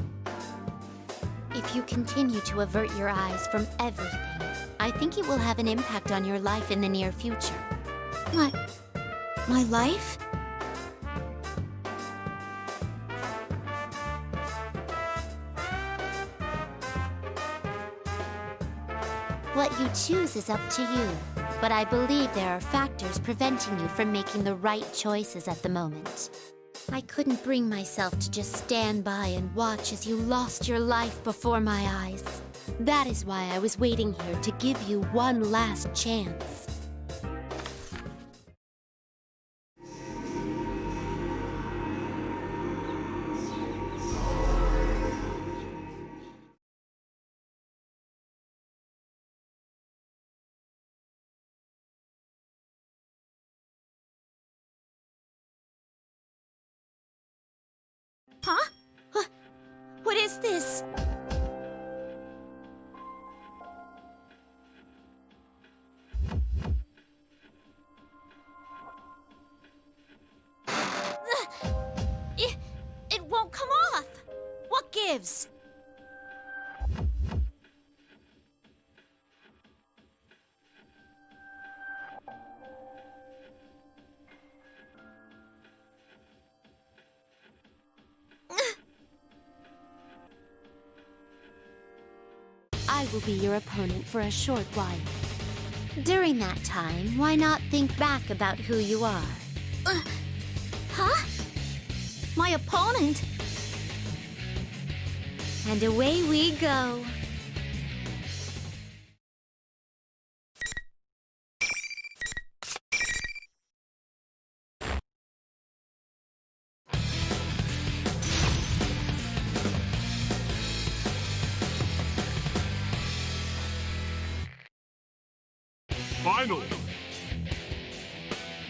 If you continue to avert your eyes from everything, I think it will have an impact on your life in the near future. My life? What you choose is up to you, but I believe there are factors preventing you from making the right choices at the moment. I couldn't bring myself to just stand by and watch as you lost your life before my eyes. That is why I was waiting here to give you one last chance. Huh? What is this? It won't come off! What gives? I will be your opponent for a short while. During that time, why not think back about who you are? Huh? My opponent? And away we go. Final!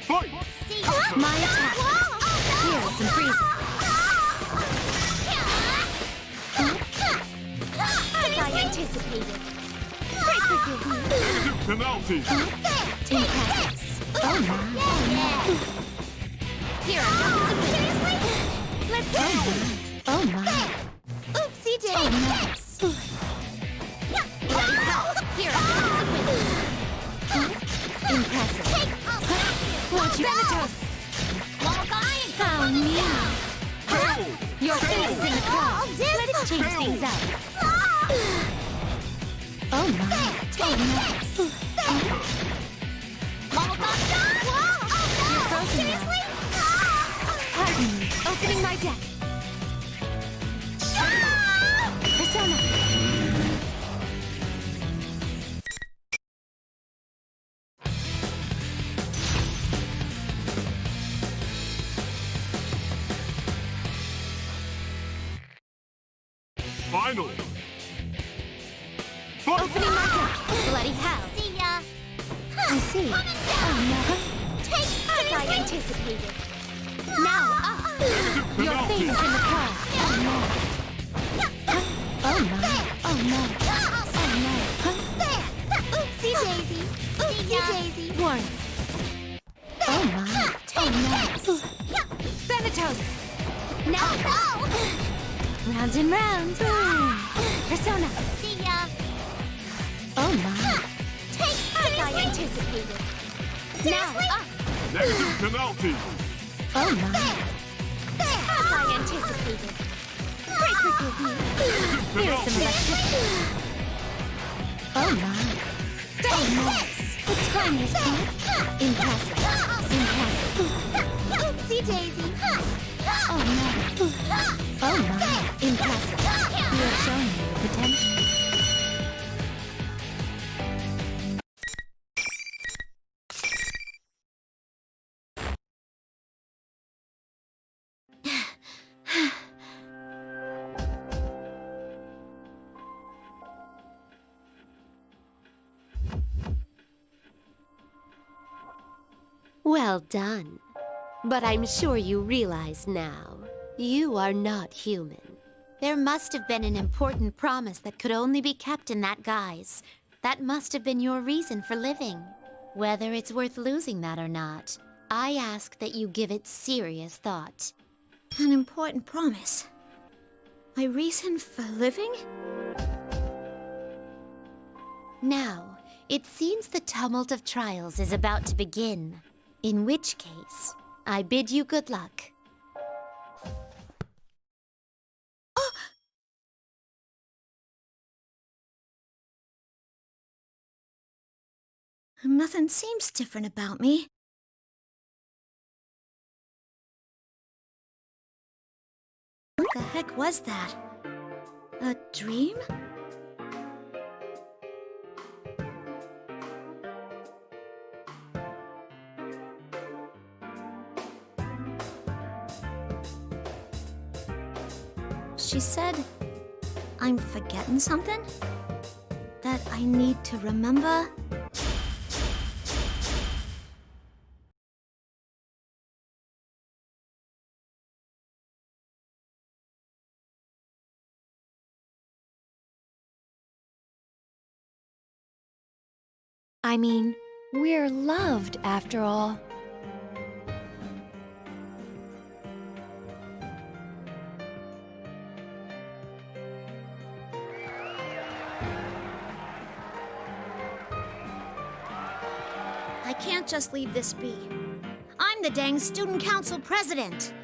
Fight! My attack. Here is some freezing. As I anticipated. Pray forgive me. Negative penalty! Impressive. Oh my. Here are Let's go. Oh my. Oopsie daisy! Bloody hell. Here are impressive. Won't you How mean. Your face is in the crowd. Let's change things up. Oh my. You're frozen now. Pardon me. Opening my deck. Persona. Final! Fight! Opening my deck. Bloody hell. See ya! I see. Oh no. As I anticipated. Now up. Your penalty. face in the crowd. Oh no. Oh my. Oh no. Oh no. Oopsie daisy! Oopsie daisy! Warning. Oh my. Oh no. Thanatos. Now. Round and round. Persona. See ya! Oh my. As I anticipated. Now up. Negative penalty! Oh my. As I anticipated. Pray forgive me. Here's some electricity. Oh my. Oh no. The time has come. Impressive. Impressive. Oopsie daisy! Oh no. Oh my. Impressive. You are showing me your potential. Well done. But I'm sure you realize now, you are not human. There must have been an important promise that could only be kept in that guise. That must have been your reason for living. Whether it's worth losing that or not, I ask that you give it serious thought. An important promise. My reason for living? Now, It seems the tumult of trials is about to begin. In which case, I bid you good luck. Nothing seems different about me. What the heck was that? A dream? She said, I'm forgetting something? That I need to remember? I mean, we're loved after all. I can't just leave this be. I'm the dang student council president.